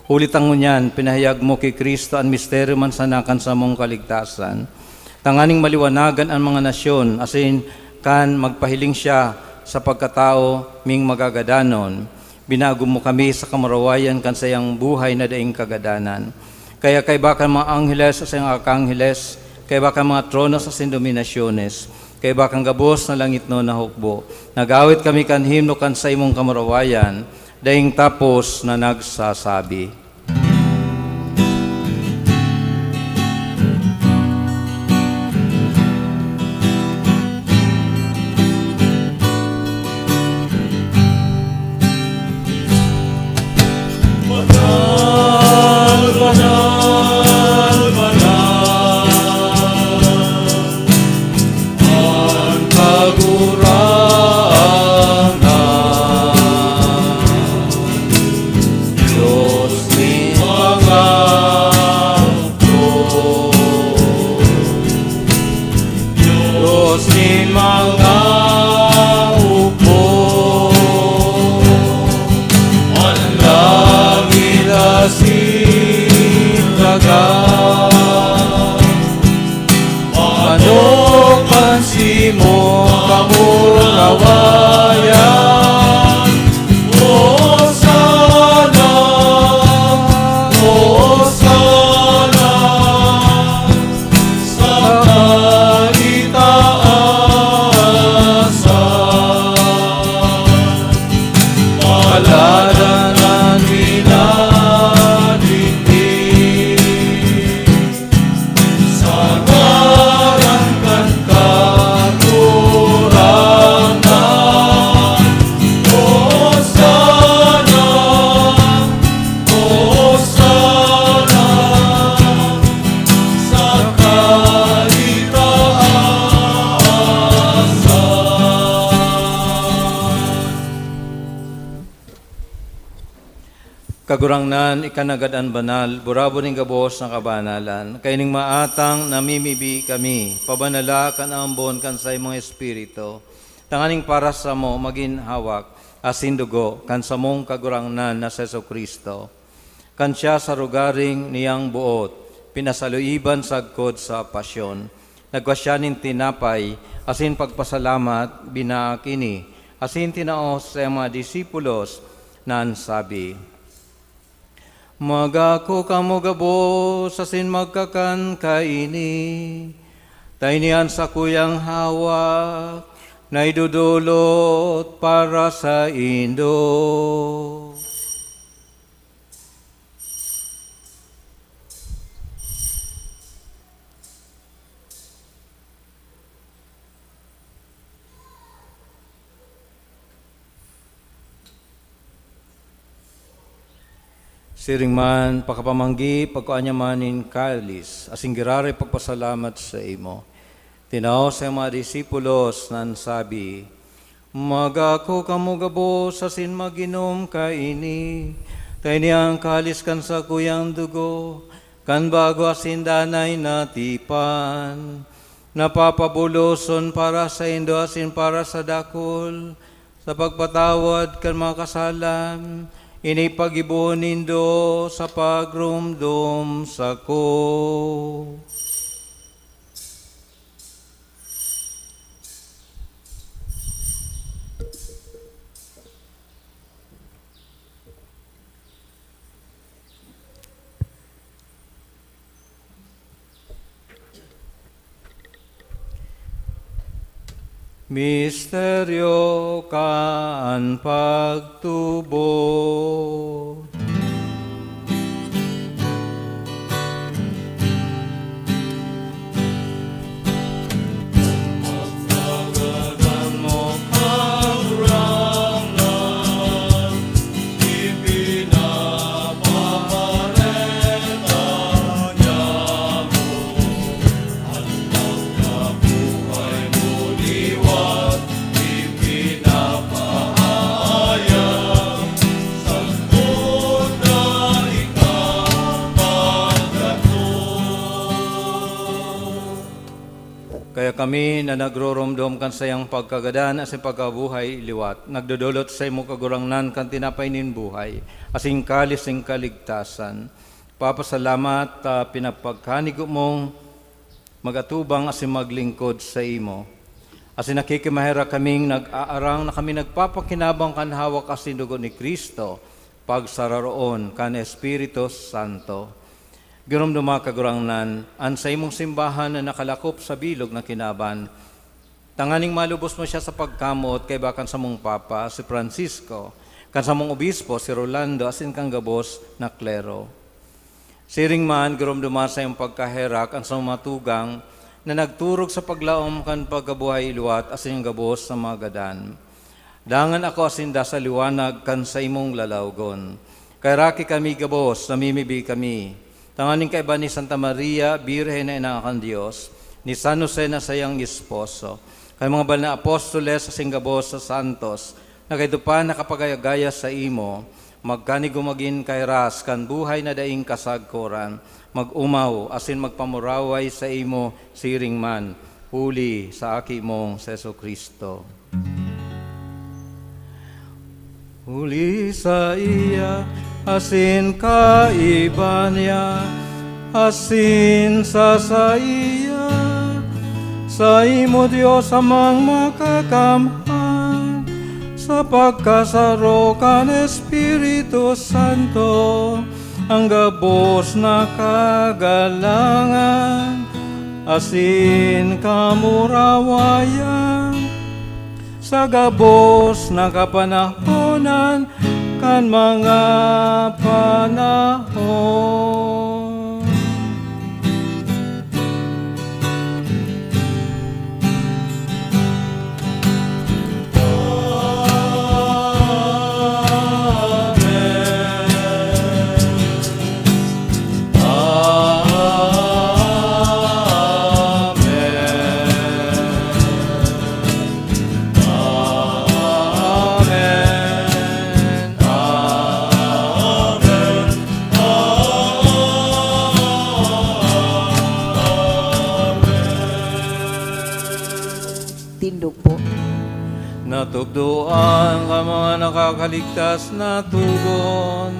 Speaker 3: Ulit ang ngunyan, pinahayag mo kay Kristo ang misteryo man sanakan sa mong kaligtasan. Tanganing maliwanagan ang mga nasyon, asin kan magpahiling siya sa pagkatao ming magagadanon. Binago mo kami sa kamarawayan kan sayang buhay na daing kagadanan. Kaya kay baka mga angheles sa sayang akangheles, kay baka mga trono sa sindominasyones, kay bakang gabos na langit no na hukbo. Nagawit kami kan himno kan sa imong kamarawayan, daing tapos na nagsasabi. Kagurangnan, ikanagadan banal, burabo ning gabos ng kabanalan, kaining maatang namimibi kami, pabanala kan ambon kan sa imong espiritu, tanganing para sa mo maging hawak, asin dugo, kan sa mong kagurangnan na sa Kristo. Kan siya sa rugaring niyang buot, pinasaluiban sagkod sa pasyon, nagwasyanin tinapay, asin pagpasalamat, binaakini, asin tinaos sa mga disipulos, nan sabi, Magako kamo gabo sa sin magkakan kaini, tainian sa kuyang hawak, na idudulot para sa Indo. Siring man, pakapamanggi, pagkuanyamanin kalis, asing girari pagpasalamat sa imo. Tinaw sa mga disipulos nan sabi, Magako kamo gabo sa sin maginom kaini, tayo niyang kalis kan sa kuyang dugo, kan bago asin danay natipan, napapabuloson para sa Indo asin para sa dakol, sa pagpatawad kan mga kasalan, inipag-ibon nindo sa pagrumdum sa ko. Misteryo kaan pagtubo. Kaya kami na nagroromdom kan sayang pagkagadan asin pagkabuhay liwat, nagdodolot sa imo kagurangnan kan tinapay nin buhay, asing kalis ing kaligtasan. Papasalamat pinapagkanig mong magatubang asin maglingkod sa imo. Asin nakikimahera kaming nag-aarang na kami nagpapakinabang kan hawak asin dugo ni Kristo, pagsararoon kan Espiritu Santo. Giromduma kagurangnan, an sa imong simbahan na nakalakop sa bilog na kinaban, tanganing malubos mo siya sa pagkamot kay bakan sa mong papa, si Francisco, kan sa mong obispo, si Rolando, asin kang gabos na klero. Siring man, giromduma sa iyong pagkaherak, ang sa matugang, na nagturog sa paglaom kan pagkabuhay iluwat, asin gabos sa magadan. Dangan ako asinda sa liwanag kan sa imong lalawgon. Kay raki kami gabos, namimibi kami. Tanganing kaiba ni Santa Maria, Birhen na inakan Diyos, ni San Jose na sayang esposo, kay mga banal na apostoles sa singgabos sa santos, na kay pa nakapagayagaya sa imo, magkanigumagin kay ras, kan buhay na daing kasagkoran, mag-umaw, asin magpamuraway sa imo, siring man, huli sa aki mong Seso Kristo. Huli sa iya, asin kaiba niya, asin sa iya, sa imo Diyos amang makakamhan, sa pagkasaro kan Espiritu Santo, ang gabos na kagalangan, asin kamurawayan, sa gabos na kapanahonan, kan mga panahon.
Speaker 1: Tindog po.
Speaker 3: Natugduan ka mga nakakaligtas na tugon,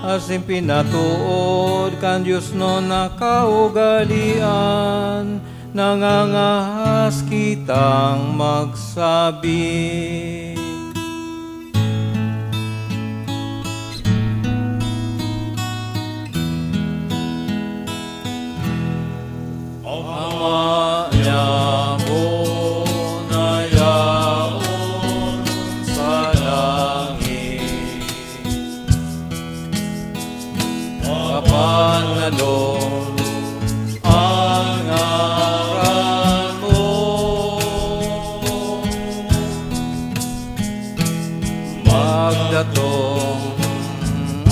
Speaker 3: asin pinatuod kan Diyos no nakaugalian, nangangahas kitang magsabi. Ama niya Pangalong ang ngaran mo, magdatong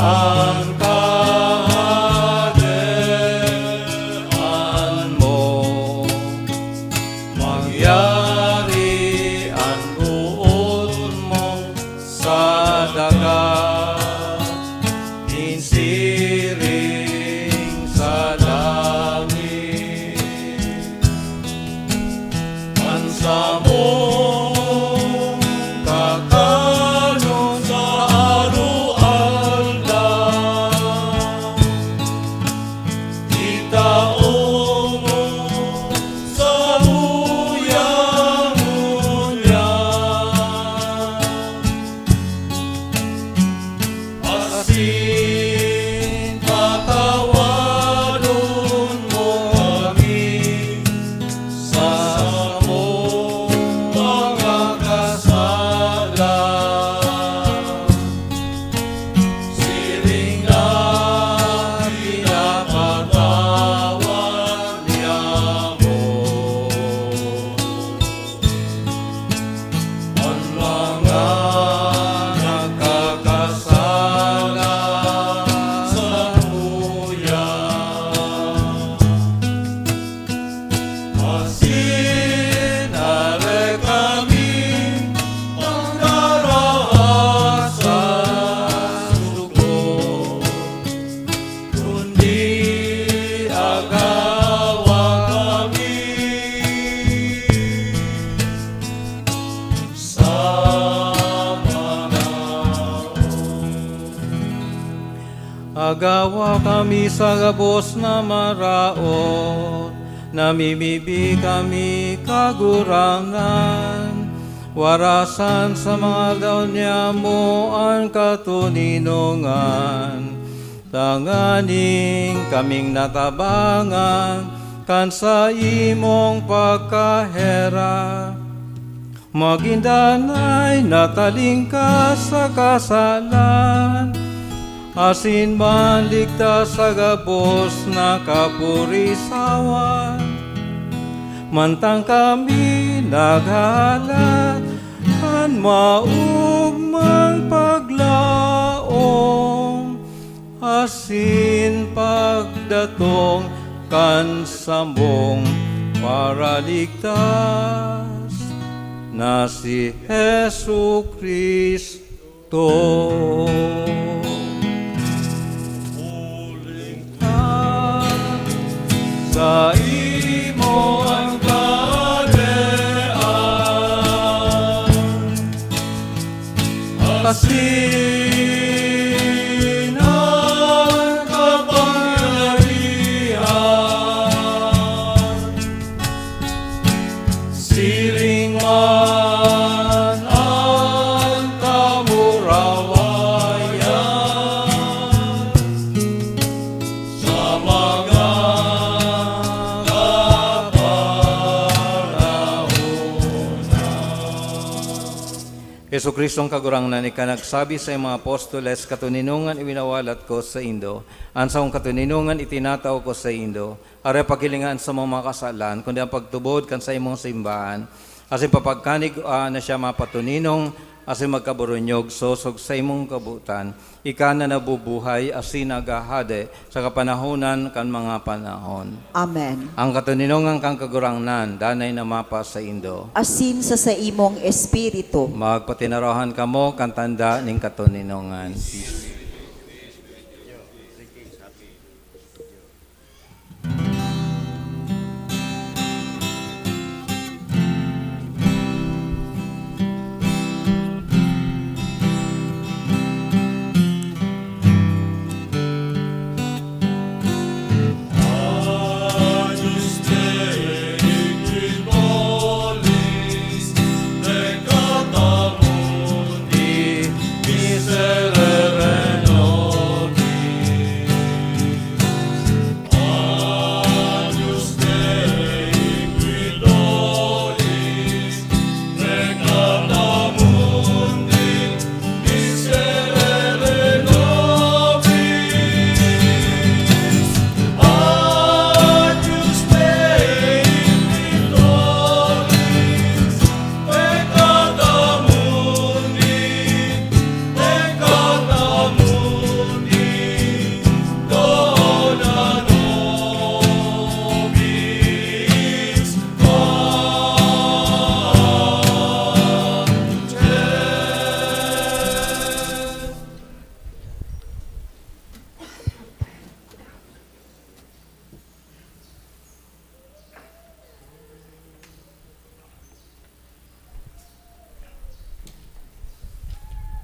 Speaker 3: ang kaharian mo, mangyari ang buod mo sa dagat, insiring sa langit. Mansa mo kakanon sa aru-alda, itaon mo sa uyang-unya, asin Agawa kami sa gabos na maraot, namimibi kami kagurangan. Warasan sa mga daon niya mo ang katuninungan. Tanganing kaming natabangan, kan sa imong pagkahera. Magindanay natalingkas sa kasalan, asin man ligtas sa gabos na kapurisawan. Mantang kami naghalat, kan maugmang paglaong, asin pagdatong kan sambong para ligtas na si Hesu Kristo. Huling sa imo ang kadean, asin ang kapangyarihan, siling man ang kamurawayan, sa mga Yesu Kristong kagurangnan, ika nagsabi sa mga apostoles, katuninungan iwinawalat ko sa Indo, ansa kong katuninungan itinataw ko sa Indo, are pagilingan sa mga kasalan, kundi ang pagtubod kan sa imong simbahan, asin papagkanig na siya mapatuninong, asin magkaburunyog, sosog sa imong kabutan, ika na nabubuhay, asin nagahade sa kapanahonan kan mga panahon.
Speaker 1: Amen.
Speaker 3: Ang katuninungan kang kagurangnan, danay na mapa sa Indo.
Speaker 1: Asin sa imong espiritu.
Speaker 3: Magpatinarahan kamo kan tanda ning katuninungan.
Speaker 2: Agnus Dei in nollis, peccata mundi, miserere nobis. Agnus Dei in nollis, peccata mundi, miserere nobis. Agnus Dei in nollis, peccata mundi, dona nobis pace.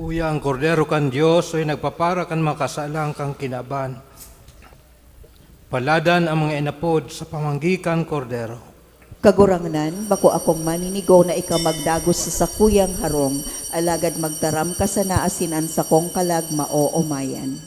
Speaker 3: Uya ang kordero kan Diyos ay nagpapara kan makasalang kang kinaban. Paladan ang mga inapod sa pamanggikan kordero.
Speaker 1: Kagurangnan, bako akong maninigo na ikaw magdagos sa sakuyang harong, alagad magtaram ka sa naasinan sa kong kalag maoomayan.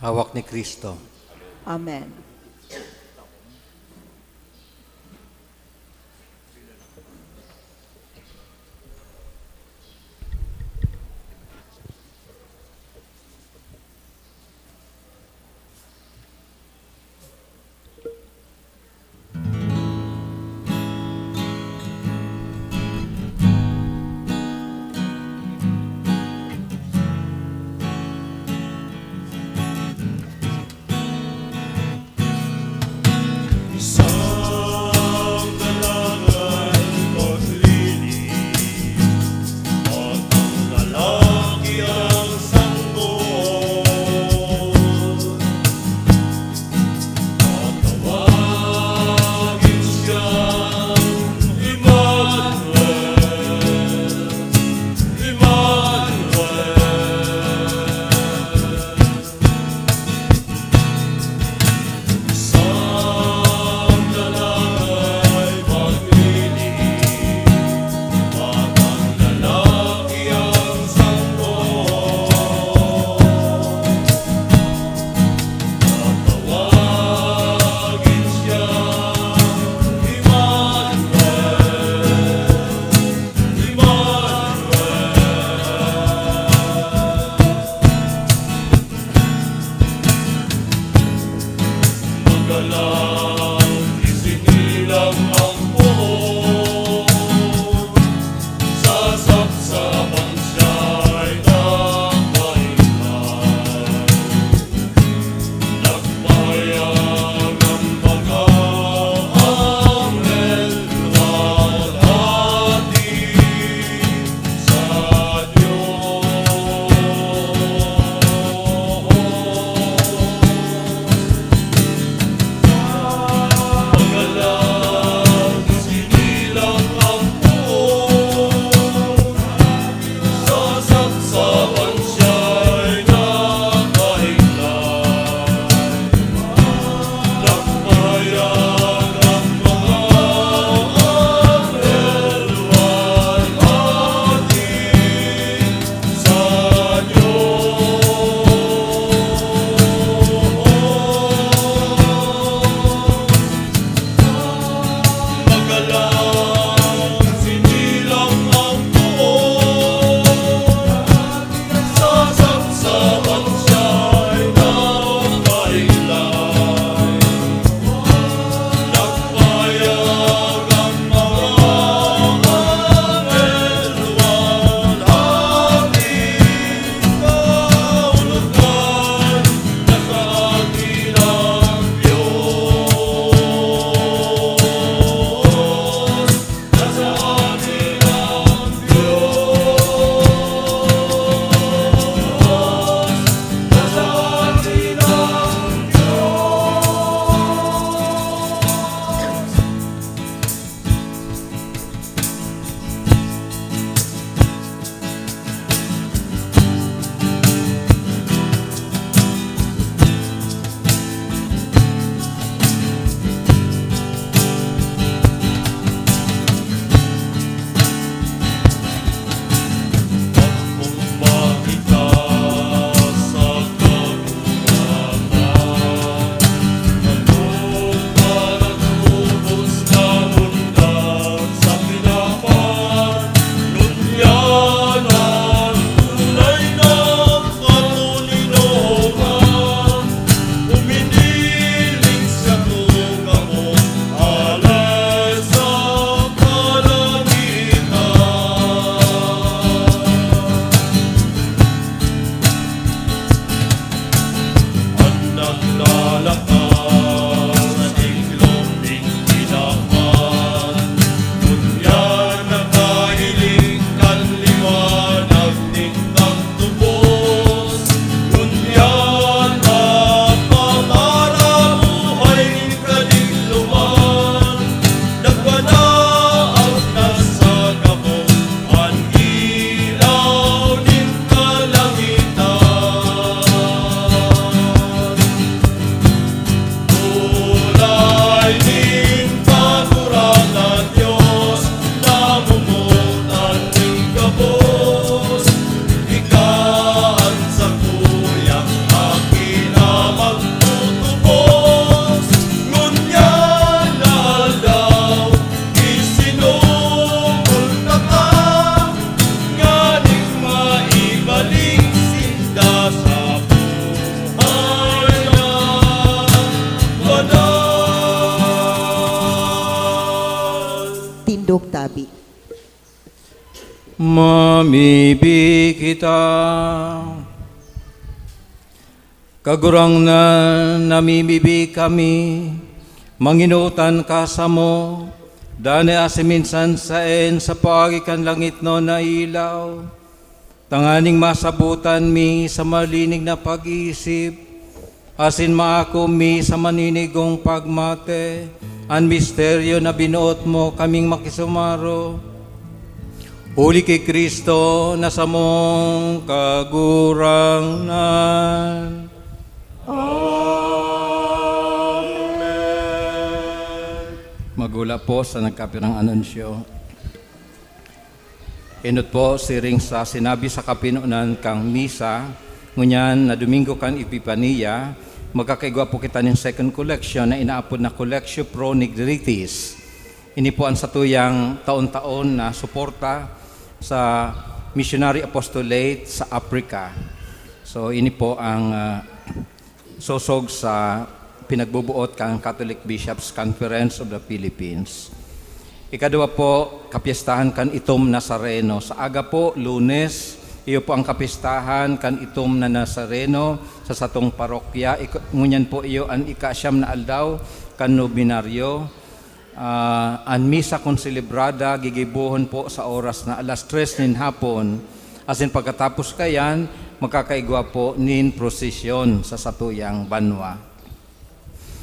Speaker 3: Hawak ni Kristo.
Speaker 1: Amen.
Speaker 3: Mamibi kita. Kagurang na namimibi kami, manginutan ka sa mo, dane asiminsan saen sa pagikan langit no na ilaw, tanganing masabutan mi sa malinig na pag-isip, asin maako mi sa maninigong pagmate, ang misteryo na binuot mo kaming makisumaro. Uli kay Kristo na sa mong kagurangan. Magula po sa nagkapirang anunsyo. Inot po siring sa sinabi sa kapinunan kang misa, ngunyan na Domingo kan Epipania, magkakaigwa po kita ng second collection na inaapod na Collectio Pro Nigritis. Ini po ang satuyang taon-taon na suporta sa missionary apostolate sa Africa. So ini po ang sosog sa pinagbubuot kang Catholic Bishops Conference of the Philippines. Ikadua po, kapistahan kan Itom Nazareno. Sa aga po, Lunes, iyo po ang kapistahan kan Itom na Nazareno sa satong parokya. Ngunyan po iyo ang ika-siyam na aldaw kan nobinaryo. Ang misa kon celebrada gigibuhon po sa oras na alas 3 nin hapon. Asin pagkatapos kayan, magkakaigwa po nin prosesyon sa satuyang banwa.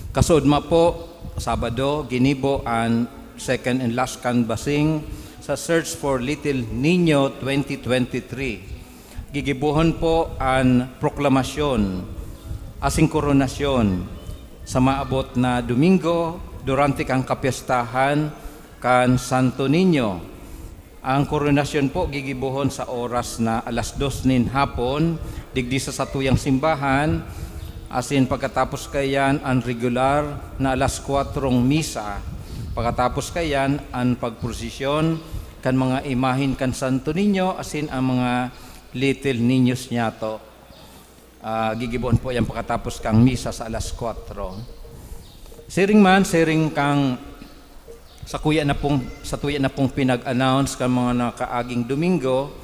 Speaker 3: Kasudma po, Sabado, ginibo ang second and last canvassing sa Search for Little Niño 2023. Gigibuhon po ang proklamasyon, asing koronasyon sa maabot na Domingo durante kang kapistahan kan Santo Niño. Ang koronasyon po gigibuhon sa oras na alas 2 nin hapon, digdi sa satuyang simbahan, asin pagkatapos kayan ang regular na alas 4 misa. Pagkatapos kayan ang pagprosesyon kan mga imahin kan Santo Niño, asin ang mga little niños niya to. Gigibuhon po yan pagkatapos kang misa sa alas 4. Siring kang sa tuya na pong pinag-announce kan mga nakaaging Domingo,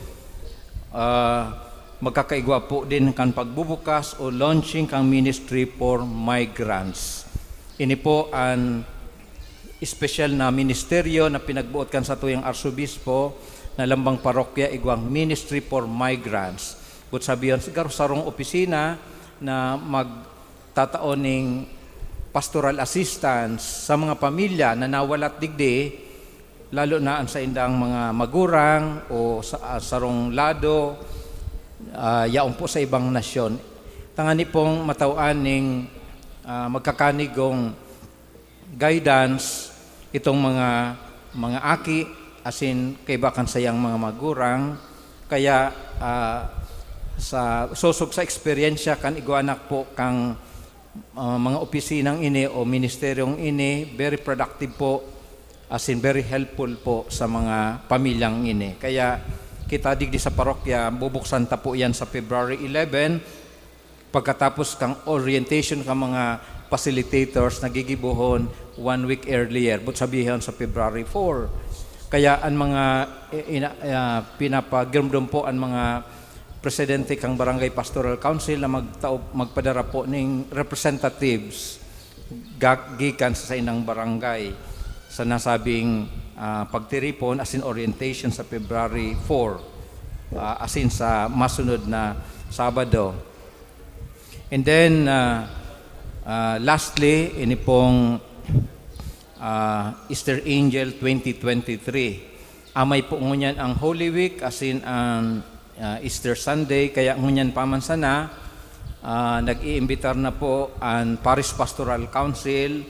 Speaker 3: magkakaigwa po din kan pagbubukas o launching kang Ministry for Migrants. Ini po ang special na ministeryo na pinagbuot kan sa tuyang arsobispo na lambang parokya igwang Ministry for Migrants. Kung sabihan, siguro sarong opisina na magtataoning pastoral assistance sa mga pamilya na nawalat digdi, lalo na ang sa indang mga magurang o sa sarong lado, yaon po sa ibang nasyon. Tangani pong matawaan ning magkakanigong guidance itong mga aki, asin kay bakan sayang mga magurang, kaya sa sosog sa eksperyensya kan iguanak po kang mga opisinang ini o ministeryong ini, very productive po, as in very helpful po sa mga pamilyang ini. Kaya kita digdi sa parokya, bubuksan ta po yan sa February 11, pagkatapos kang orientation kang mga facilitators na gigibuhon 1 week earlier, but sabihin sa February 4. Kaya ang mga pinapagirmdom po ang mga presidente kang Barangay Pastoral Council na magpadara po ng representatives gikan sa inang barangay sa nasabing pagtiripon asin orientation sa February 4 asin sa masunod na Sabado. And then lastly, ini pong Easter Angel 2023. Amay po ngunyan ang Holy Week asin ang Easter Sunday, kaya ngunyan paman sana nag-iimbitar na po ang Parish Pastoral Council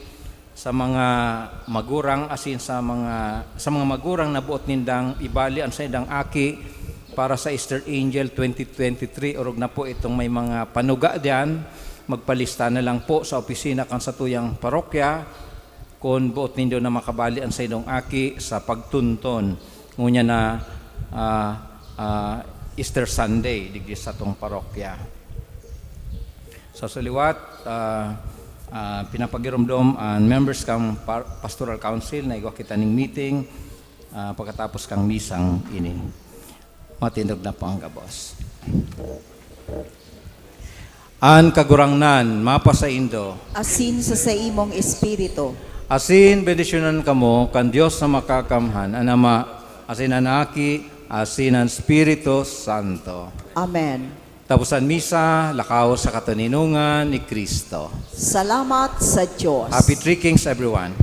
Speaker 3: sa mga magurang asin sa mga magurang na buot nindang ibali ang sa indang aki para sa Easter Angel 2023. Orog na po itong may mga panuga diyan, magpalista na lang po sa opisina kan sa tuyang parokya kung buot nindo na makabali ang sa indong aki sa pagtunton ngunya na Easter Sunday digdi sa tong parokya. So sa liwat, pinapagiromdom ang members kang Pastoral Council na igwa kita ning meeting pagkatapos kang misang ini. Matindog na po ang gabos. An kagurangnan, mapa sa Indo,
Speaker 1: Asin sa imong espiritu.
Speaker 3: asin bendisyonan kamo kan Dios na makakamhan, an Ama, asin an Aki, asin an Espiritu Santo.
Speaker 1: Amen.
Speaker 3: Tapusan misa, lakaw sa kataninungan ni Kristo.
Speaker 1: Salamat sa Diyos.
Speaker 3: Happy Three Kings everyone.